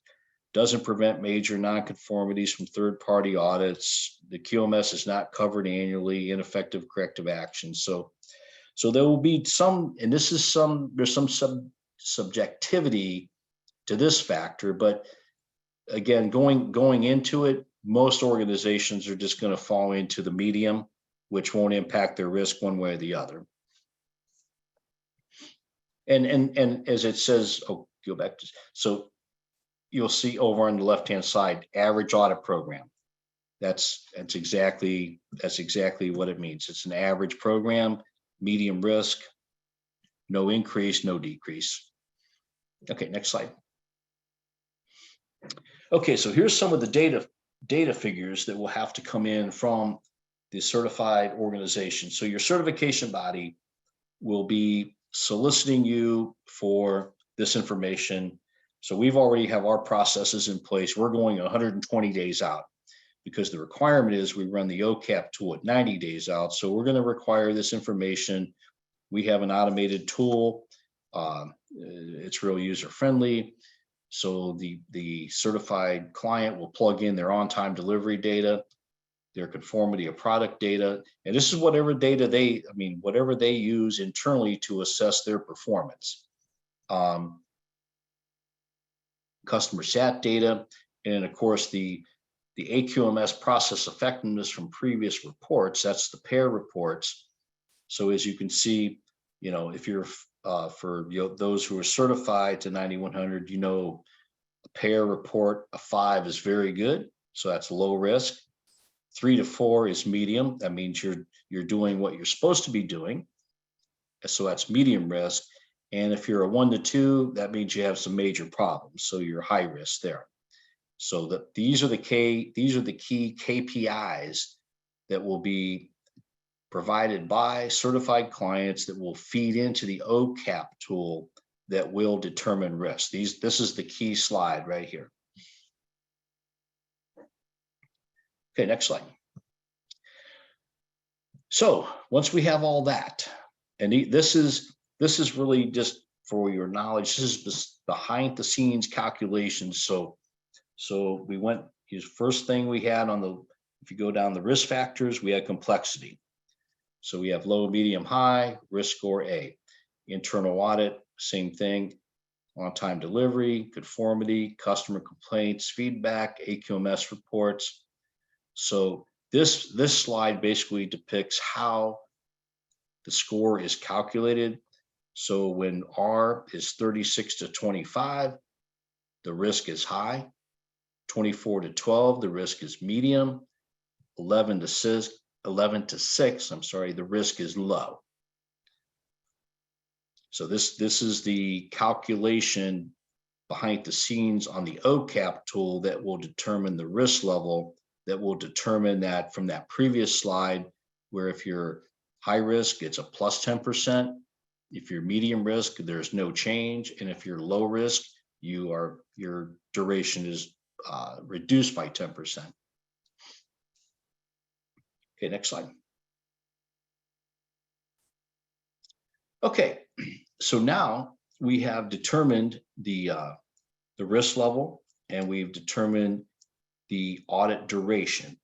doesn't prevent major nonconformities from third-party audits. The QMS is not covered annually, ineffective corrective action. So there will be some, and there's some subjectivity to this factor, but again, going into it, most organizations are just going to fall into the medium, which won't impact their risk one way or the other. And as it says, go back to, so you'll see over on the left-hand side, average audit program. That's exactly what it means. It's an average program, medium risk, no increase, no decrease. Okay, next slide. Okay, so here's some of the data figures that will have to come in from the certified organization. So your certification body will be soliciting you for this information. So we've already have our processes in place. We're going 120 days out because the requirement is we run the OCAP tool at 90 days out. So we're going to require this information. We have an automated tool. It's real user friendly. So the certified client will plug in their on-time delivery data, their conformity of product data, and this is whatever data whatever they use internally to assess their performance. Customer sat data, and of course the AQMS process effectiveness from previous reports, that's the pair reports. So as you can see, if you're for those who are certified to 9100, a pair report of 5 is very good. So that's low risk. 3 to 4 is medium. That means you're doing what you're supposed to be doing. So that's medium risk. And if you're a 1 to 2, that means you have some major problems. So you're high risk there. So these are the key KPIs that will be provided by certified clients that will feed into the OCAP tool that will determine risk. This is the key slide right here. Okay, next slide. So once we have all that, and this is really just for your knowledge, this is the behind the scenes calculations. So we went, first thing we had if you go down the risk factors, we had complexity. So we have low, medium, high, risk score A. Internal audit, same thing. On-time delivery, conformity, customer complaints, feedback, AQMS reports. So this slide basically depicts how the score is calculated. So when R is 36 to 25, the risk is high. 24 to 12, the risk is medium. 11 to 6, the risk is low. So this is the calculation behind the scenes on the OCAP tool that will determine the risk level, that will determine that from that previous slide, where if you're high risk, it's a plus 10%. If you're medium risk, there's no change. And if you're low risk, your duration is reduced by 10%. Okay, next slide. Okay, so now we have determined the risk level, and we've determined the audit duration.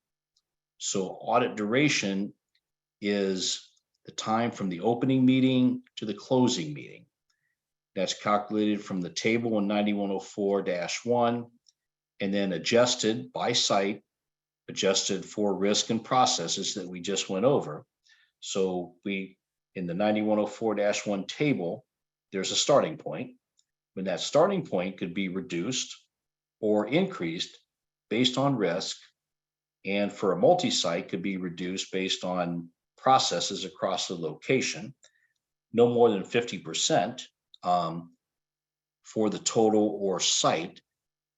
So audit duration is the time from the opening meeting to the closing meeting. That's calculated from the table in 9104-1 and then adjusted by site, adjusted for risk and processes that we just went over. So in the 9104-1 table, there's a starting point. When that starting point could be reduced or increased based on risk, and for a multi-site could be reduced based on processes across the location, no more than 50% for the total or site,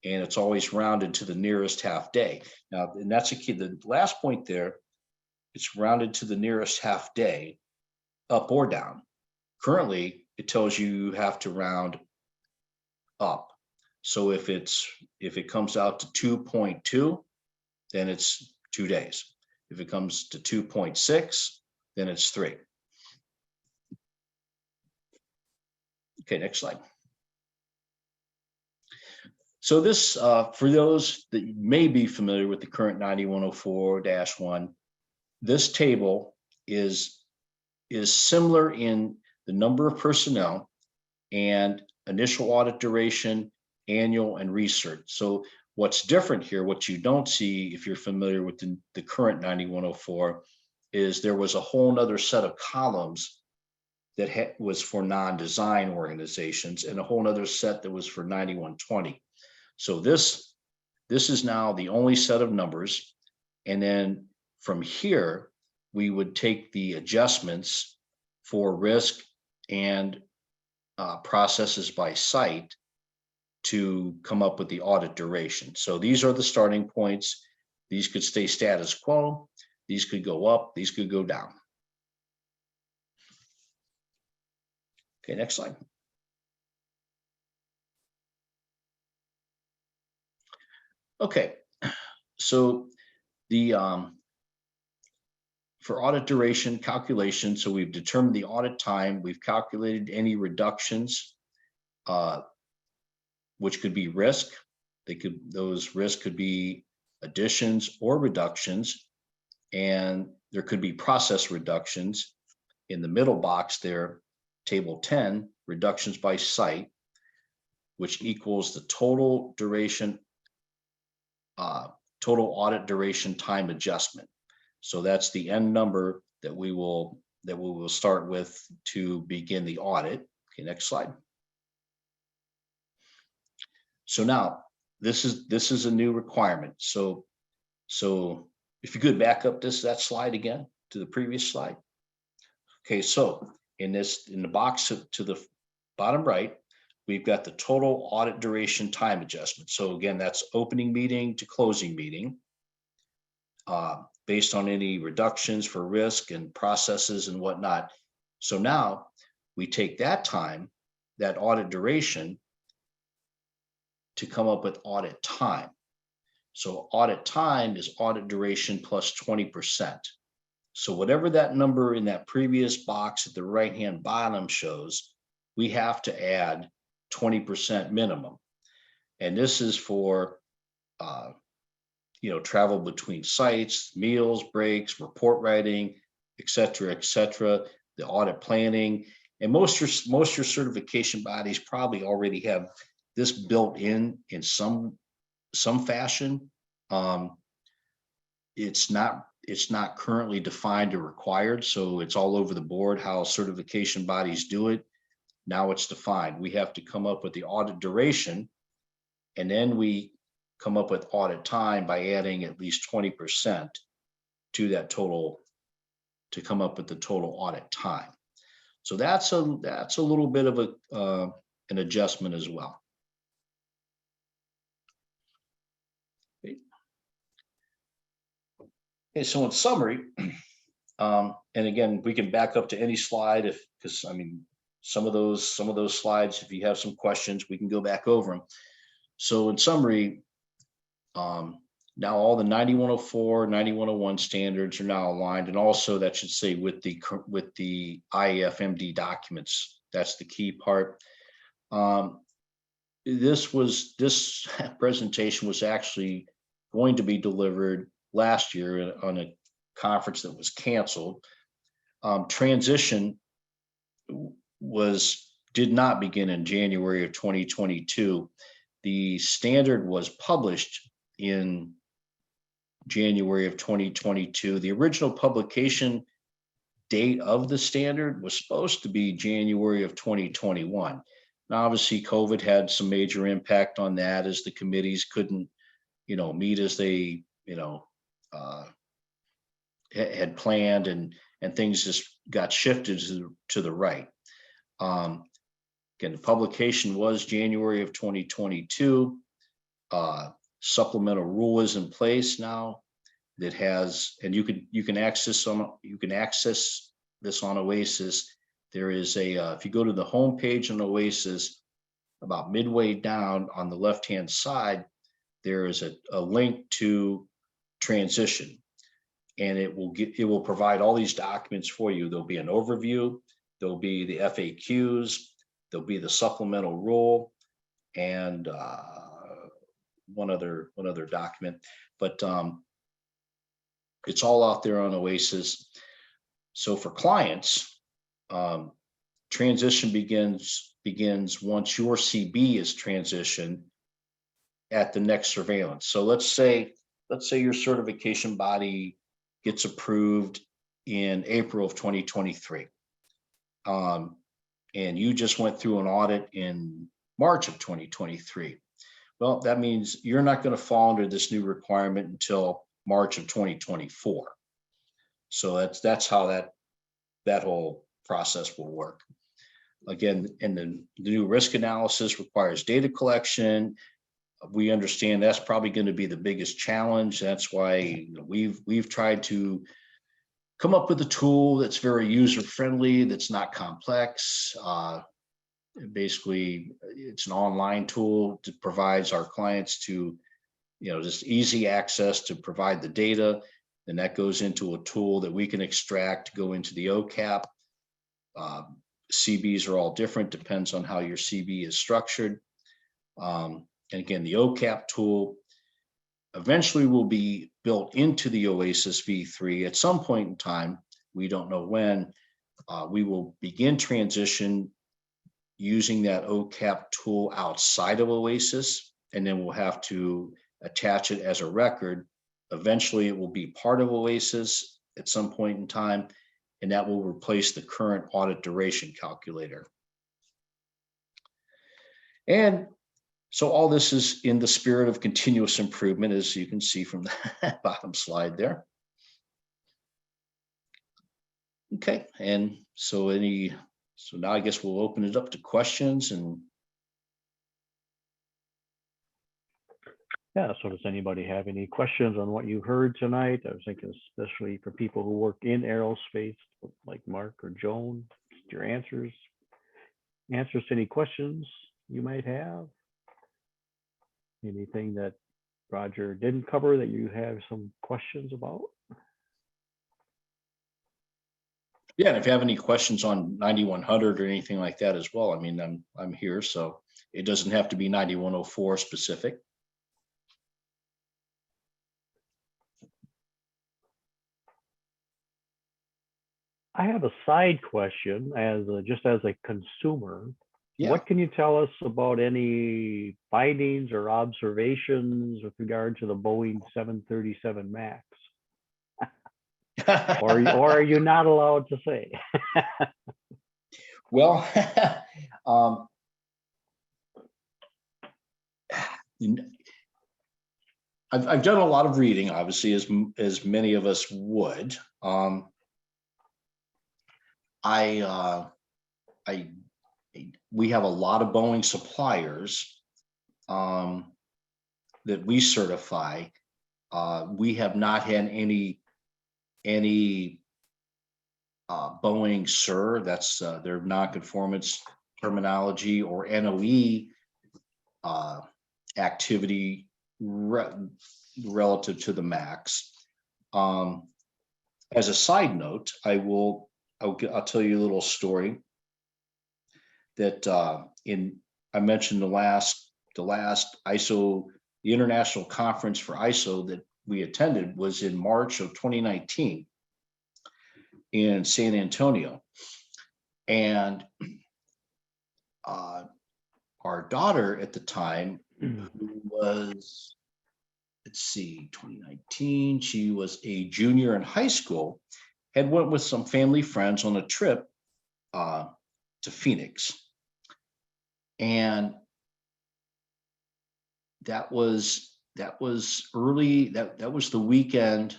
and it's always rounded to the nearest half day. Now, and that's a key. The last point there, it's rounded to the nearest half day, up or down. Currently, it tells you have to round up. So if it comes out to 2.2, then it's 2 days. If it comes to 2.6, then it's 3. Okay, next slide. So this, for those that may be familiar with the current 9104-1, this table is similar in the number of personnel and initial audit duration, annual, and research. So what's different here, what you don't see if you're familiar with the current 9104, is there was a whole nother set of columns that was for non-design organizations and a whole nother set that was for 9120. So this is now the only set of numbers. And then from here, we would take the adjustments for risk and processes by site to come up with the audit duration. So these are the starting points. These could stay status quo. These could go up. These could go down. Okay, next slide. Okay, so the for audit duration calculation, so we've determined the audit time, we've calculated any reductions, which could be risk. Those risks could be additions or reductions, and there could be process reductions. In the middle box there, table 10, reductions by site, which equals the total duration, total audit duration time adjustment. So that's the end number that we will start with to begin the audit. Okay, next slide. So now this is a new requirement. So if you could back up that slide again to the previous slide. Okay, so in the box to the bottom right, we've got the total audit duration time adjustment. So again, that's opening meeting to closing meeting, based on any reductions for risk and processes and whatnot. So now we take that time, that audit duration, to come up with audit time. So audit time is audit duration plus 20%. So whatever that number in that previous box at the right-hand bottom shows, we have to add 20% minimum. And this is for, travel between sites, meals, breaks, report writing, et cetera, the audit planning. And most your certification bodies probably already have this built in some fashion. It's not currently defined or required, so it's all over the board how certification bodies do it. Now it's defined. We have to come up with the audit duration, and then we come up with audit time by adding at least 20% to that total to come up with the total audit time. So that's a little bit of an adjustment as well. Okay, so in summary, and again, we can back up to any slide because I mean, some of those slides, if you have some questions, we can go back over them. So in summary, now all the 9104, 9101 standards are now aligned, and also that should say with the IAFMD documents. That's the key part. This presentation was actually going to be delivered last year on a conference that was canceled. Transition did not begin in January of 2022. The standard was published in January of 2022. The original publication date of the standard was supposed to be January of 2021. Now, obviously, COVID had some major impact on that, as the committees couldn't, meet as they, had planned, and things just got shifted to the right. Again, the publication was January of 2022. Supplemental rule is in place now that has, and you can access this on OASIS. There is if you go to the home page on OASIS, about midway down on the left-hand side, there is a link to transition, and it will provide all these documents for you. There'll be an overview, there'll be the FAQs, there'll be the supplemental rule, and one other document, but it's all out there on OASIS. So for clients, transition begins once your CB is transitioned at the next surveillance. So let's say your certification body gets approved in April of 2023, and you just went through an audit in March of 2023. Well, that means you're not going to fall under this new requirement until March of 2024. So that's how that whole process will work. Again, and then the new risk analysis requires data collection. We understand that's probably going to be the biggest challenge. That's why we've tried to come up with a tool that's very user friendly, that's not complex. Basically, it's an online tool that provides our clients to, just easy access to provide the data. And that goes into a tool that we can extract, go into the OCAP. CBs are all different, depends on how your CB is structured. And again, the OCAP tool eventually will be built into the OASIS V3 at some point in time. We don't know when. We will begin transition using that OCAP tool outside of OASIS, and then we'll have to attach it as a record. Eventually, it will be part of OASIS at some point in time, and that will replace the current audit duration calculator. And so all this is in the spirit of continuous improvement, as you can see from the bottom slide there. Okay, and so now I guess we'll open it up to questions. And Yeah, so does anybody have any questions on what you heard tonight? I was thinking especially for people who work in aerospace, like Mark or Joan, your answers to any questions you might have. Anything that Roger didn't cover that you have some questions about? yeah, and if you have any questions on 9100 or anything like that as well, I mean, I'm here, so it doesn't have to be 9104 specific. I have a side question just as a consumer. Yeah. What can you tell us about any findings or observations with regard to the Boeing 737 MAX? Or are you not allowed to say? Well, I've done a lot of reading, obviously, as many of us would. We have a lot of Boeing suppliers that we certify. We have not had any Boeing SIR, that's their non-conformance terminology, or NOE activity relative to the MAX. As a side note, I'll tell you a little story that I mentioned the last ISO, the international conference for ISO that we attended was in March of 2019 in San Antonio. And our daughter at the time, who was, 2019, she was a junior in high school, had went with some family friends on a trip to Phoenix. And that was early, that was the weekend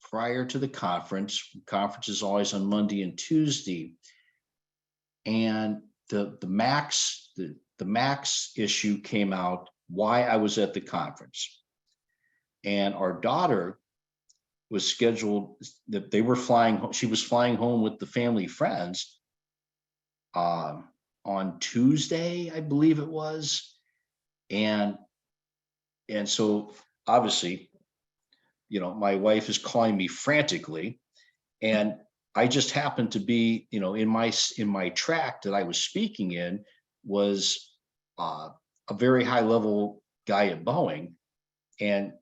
prior to the conference. Conference is always on Monday and Tuesday. And the MAX issue came out why I was at the conference. And our daughter was scheduled that they were flying, she was flying home with the family friends on Tuesday, I believe it was. And so obviously, my wife is calling me frantically, and I just happened to be, in my track that I was speaking in was a very high level guy at Boeing. And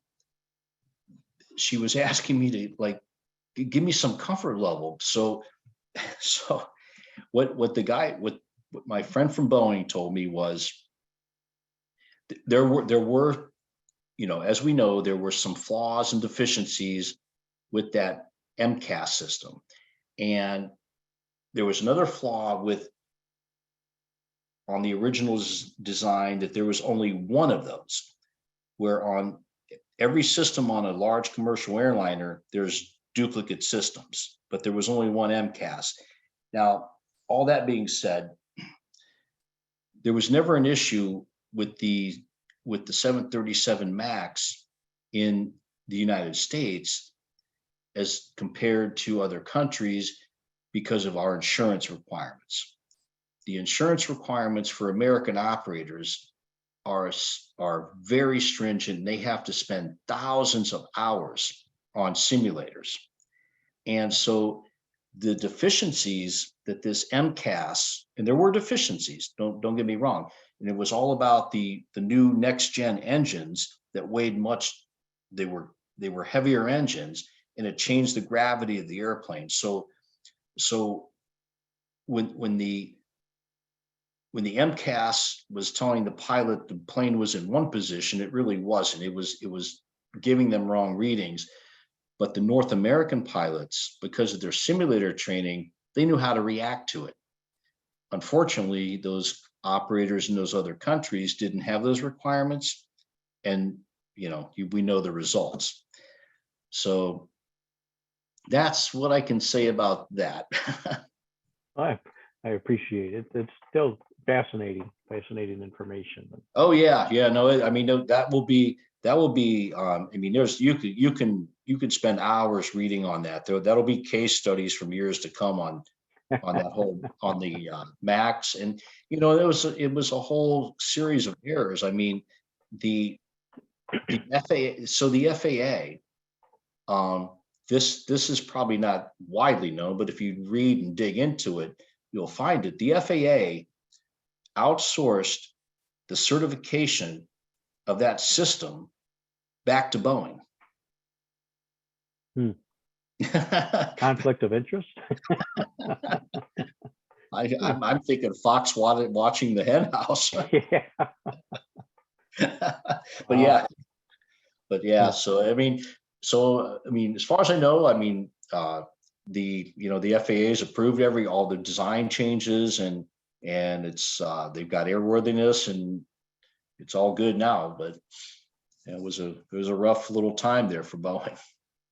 she was asking me to give me some comfort level. So what my friend from Boeing told me was there were, as we know, there were some flaws and deficiencies with that MCAS system. And there was another flaw with on the original design that there was only one of those, where on every system on a large commercial airliner, there's duplicate systems, but there was only one MCAS. Now, all that being said, there was never an issue with the 737 MAX in the United States as compared to other countries because of our insurance requirements. The insurance requirements for American operators are very stringent. They have to spend thousands of hours on simulators. And so the deficiencies that this MCAS, and there were deficiencies, don't get me wrong, and it was all about the new next gen engines that weighed much, they were heavier engines, and it changed the gravity of the airplane. So when the MCAS was telling the pilot the plane was in one position, it really wasn't. It was giving them wrong readings. But the North American pilots, because of their simulator training, they knew how to react to it. Unfortunately, those operators in those other countries didn't have those requirements, and we know the results. So that's what I can say about that. I appreciate it. It's still fascinating information. Oh yeah, no, I mean that will be. I mean, you can spend hours reading on that. That'll be case studies from years to come on that whole on the MAX, and it was a whole series of errors. I mean, the FAA. So the FAA. This is probably not widely known, but if you read and dig into it, you'll find it. The FAA outsourced the certification of that system back to Boeing. Conflict of interest? I'm thinking Fox watching the hen house. Yeah. But yeah. So I mean, as far as I know, I mean, the FAA has approved all the design changes, and it's they've got airworthiness, and it's all good now. But it was a rough little time there for Boeing.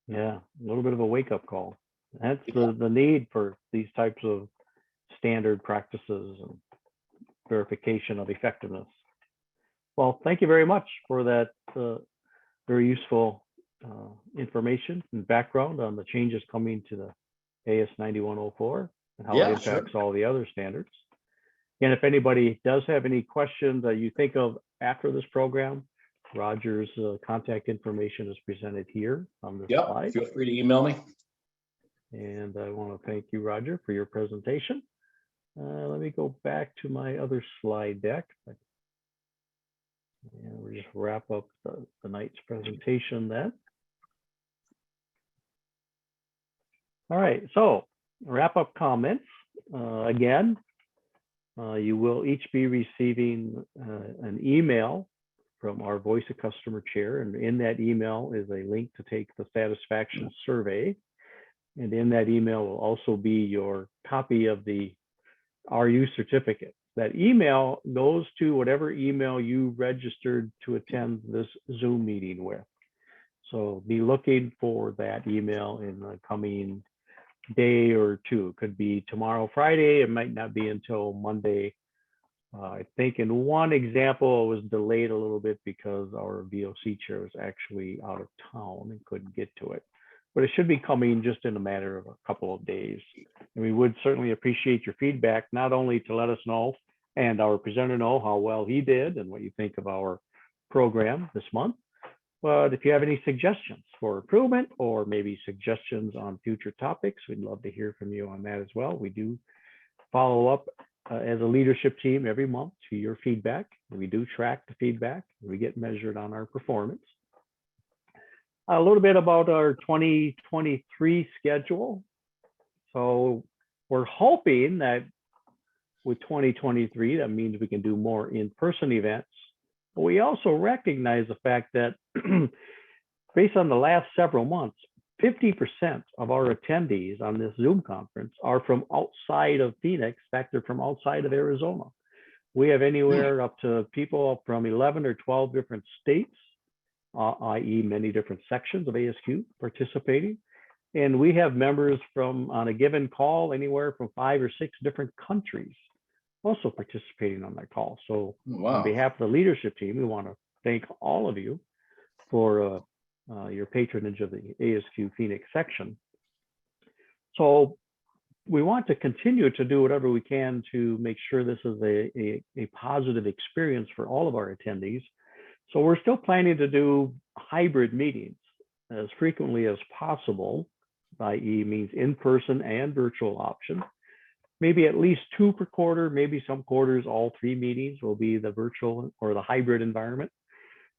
Yeah, a little bit of a wake-up call. That's the need for these types of standard practices and verification of effectiveness. Well, thank you very much for that very useful information and background on the changes coming to the AS-9104 and how it impacts all the other standards. And if anybody does have any questions that you think of after this program, Roger's contact information is presented here on this slide. Feel free to email me. And I want to thank you, Roger, for your presentation. Let me go back to my other slide deck. And we'll just wrap up the night's presentation then. All right, so wrap up comments. Again, you will each be receiving an email from our Voice of Customer chair, and in that email is a link to take the satisfaction survey. And in that email will also be your copy of the RU certificate. That email goes to whatever email you registered to attend this Zoom meeting with. So be looking for that email in the coming day or two. It could be tomorrow, Friday. It might not be until Monday. I think in one example, it was delayed a little bit because our VOC chair was actually out of town and couldn't get to it. But it should be coming just in a matter of a couple of days. And we would certainly appreciate your feedback, not only to let us know and our presenter know how well he did and what you think of our program this month, but if you have any suggestions for improvement or maybe suggestions on future topics, we'd love to hear from you on that as well. We do follow up as a leadership team every month to your feedback. We do track the feedback. We get measured on our performance. A little bit about our 2023 schedule. So we're hoping that with 2023, that means we can do more in-person events. But we also recognize the fact that based on the last several months, 50% of our attendees on this Zoom conference are from outside of Phoenix. In fact, they're from outside of Arizona. We have anywhere up to people from 11 or 12 different states, i.e. many different sections of ASQ participating. And we have members from, on a given call, anywhere from 5 or 6 different countries also participating on that call. So on behalf of the leadership team, we want to thank all of you for your patronage of the ASQ Phoenix section. So we want to continue to do whatever we can to make sure this is a positive experience for all of our attendees. So we're still planning to do hybrid meetings as frequently as possible, i.e. means in-person and virtual option. Maybe at least 2 per quarter, maybe some quarters, all 3 meetings will be the virtual or the hybrid environment.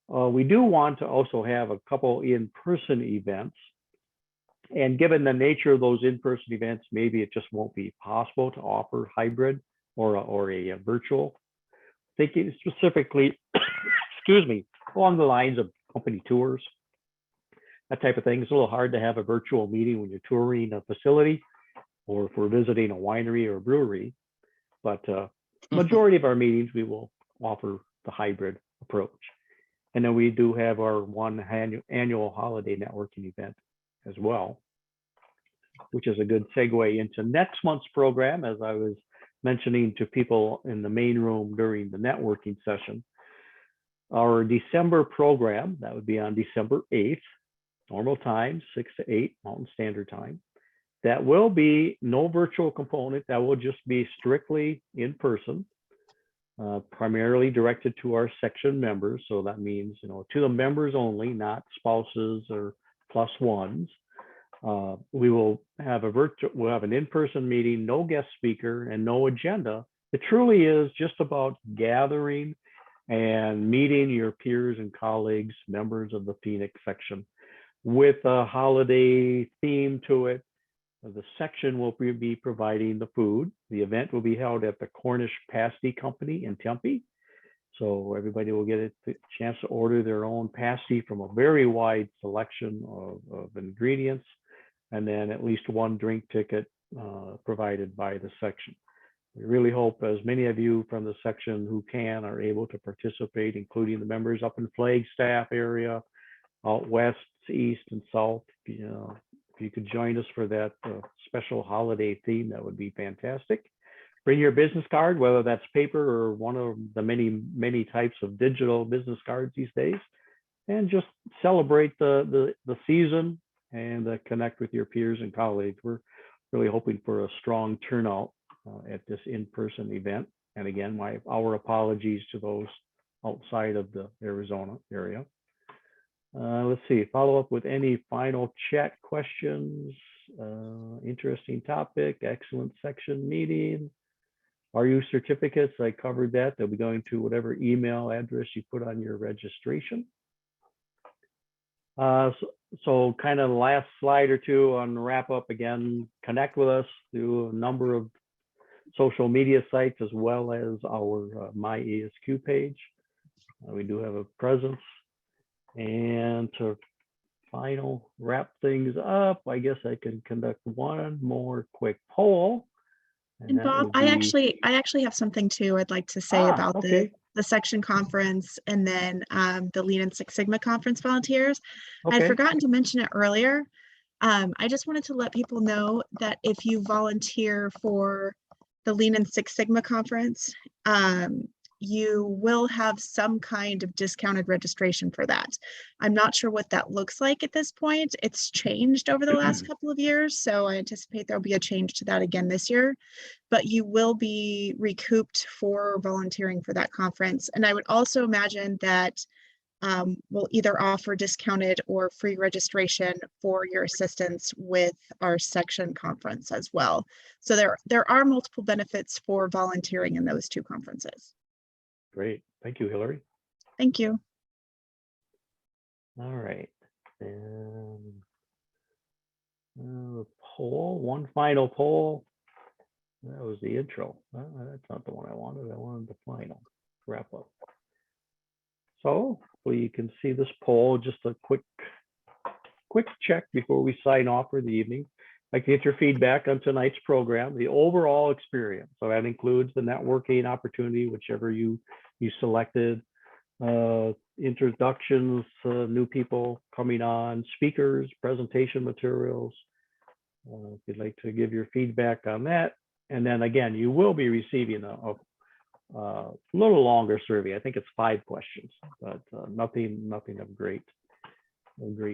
We do want to also have a couple in-person events. And given the nature of those in-person events, maybe it just won't be possible to offer hybrid or a virtual. Thinking specifically, excuse me, along the lines of company tours, that type of thing. It's a little hard to have a virtual meeting when you're touring a facility or if we're visiting a winery or a brewery. But majority of our meetings, we will offer the hybrid approach. And then we do have our one annual holiday networking event as well, which is a good segue into next month's program. As I was mentioning to people in the main room during the networking session, our December program, that would be on December 8th, normal time, 6 to 8 Mountain Standard Time. That will be no virtual component. That will just be strictly in person, primarily directed to our section members. So that means, to the members only, not spouses or plus ones. We will have we'll have an in-person meeting, no guest speaker and no agenda. It truly is just about gathering and meeting your peers and colleagues, members of the Phoenix section, with a holiday theme to it. The section will be providing the food. The event will be held at the Cornish Pasty Company in Tempe. So everybody will get a chance to order their own pasty from a very wide selection of ingredients, and then at least one drink ticket provided by the section. We really hope as many of you from the section who can are able to participate, including the members up in Flagstaff area, out west, east, and south. If you could join us for that special holiday theme, that would be fantastic. Bring your business card, whether that's paper or one of the many types of digital business cards these days, and just celebrate the season and connect with your peers and colleagues. We're really hoping for a strong turnout at this in-person event. And again, our apologies to those outside of the Arizona area. Let's see, follow up with any final chat questions. Interesting topic, excellent section meeting. RU certificates, I covered that. They'll be going to whatever email address you put on your registration. So kind of the last slide or two on wrap up. Again, connect with us through a number of social media sites as well as our My ASQ page. We do have a presence. And to wrap things up, I guess I can conduct one more quick poll. And Bob, I actually have something too I'd like to say about the section conference and then the Lean and Six Sigma conference volunteers. Okay. I'd forgotten to mention it earlier. I just wanted to let people know that if you volunteer for the Lean and Six Sigma conference, you will have some kind of discounted registration for that. I'm not sure what that looks like at this point. It's changed over the last couple of years, so I anticipate there'll be a change to that again this year, but you will be recouped for volunteering for that conference. And I would also imagine that we'll either offer discounted or free registration for your assistance with our section conference as well. So there are multiple benefits for volunteering in those 2 conferences. Great. Thank you, Hillary. Thank you. All right. And poll, one final poll. That was the intro. That's not the one I wanted. I wanted the final wrap up. So hopefully you can see this poll. Just a quick check before we sign off for the evening. like to get your feedback on tonight's program, the overall experience. So that includes the networking opportunity, whichever you selected, introductions, new people coming on, speakers, presentation materials. If you'd like to give your feedback on that. And then again, you will be receiving a little longer survey. I think it's 5 questions, but nothing of great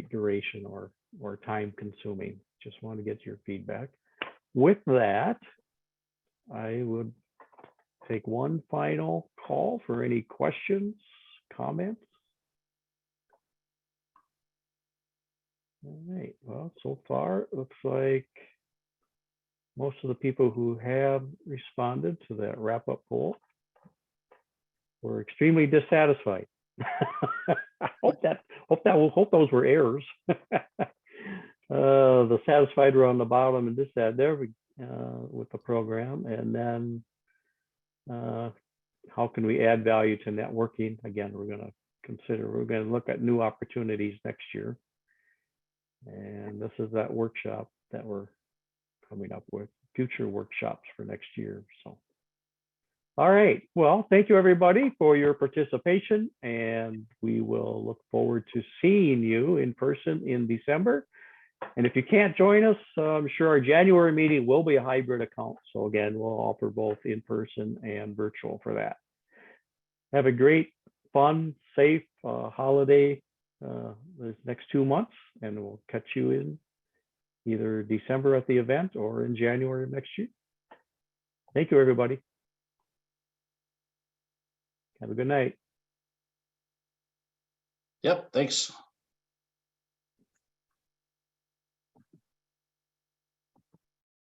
duration or time consuming. Just want to get your feedback. With that, I would take one final call for any questions, comments. All right, well, so far it looks like most of the people who have responded to that wrap-up poll were extremely dissatisfied. I hope those were errors. The satisfied were on the bottom and there with the program. And then how can we add value to networking? Again, we're going to look at new opportunities next year. And this is that workshop that we're coming up with, future workshops for next year. So, all right. Well, thank you everybody for your participation, and we will look forward to seeing you in person in December. And if you can't join us, I'm sure our January meeting will be a hybrid account. So again, we'll offer both in person and virtual for that. Have a great, fun, safe holiday the next 2 months, and we'll catch you in either December at the event or in January of next year. Thank you, everybody. Have a good night. Yep, thanks.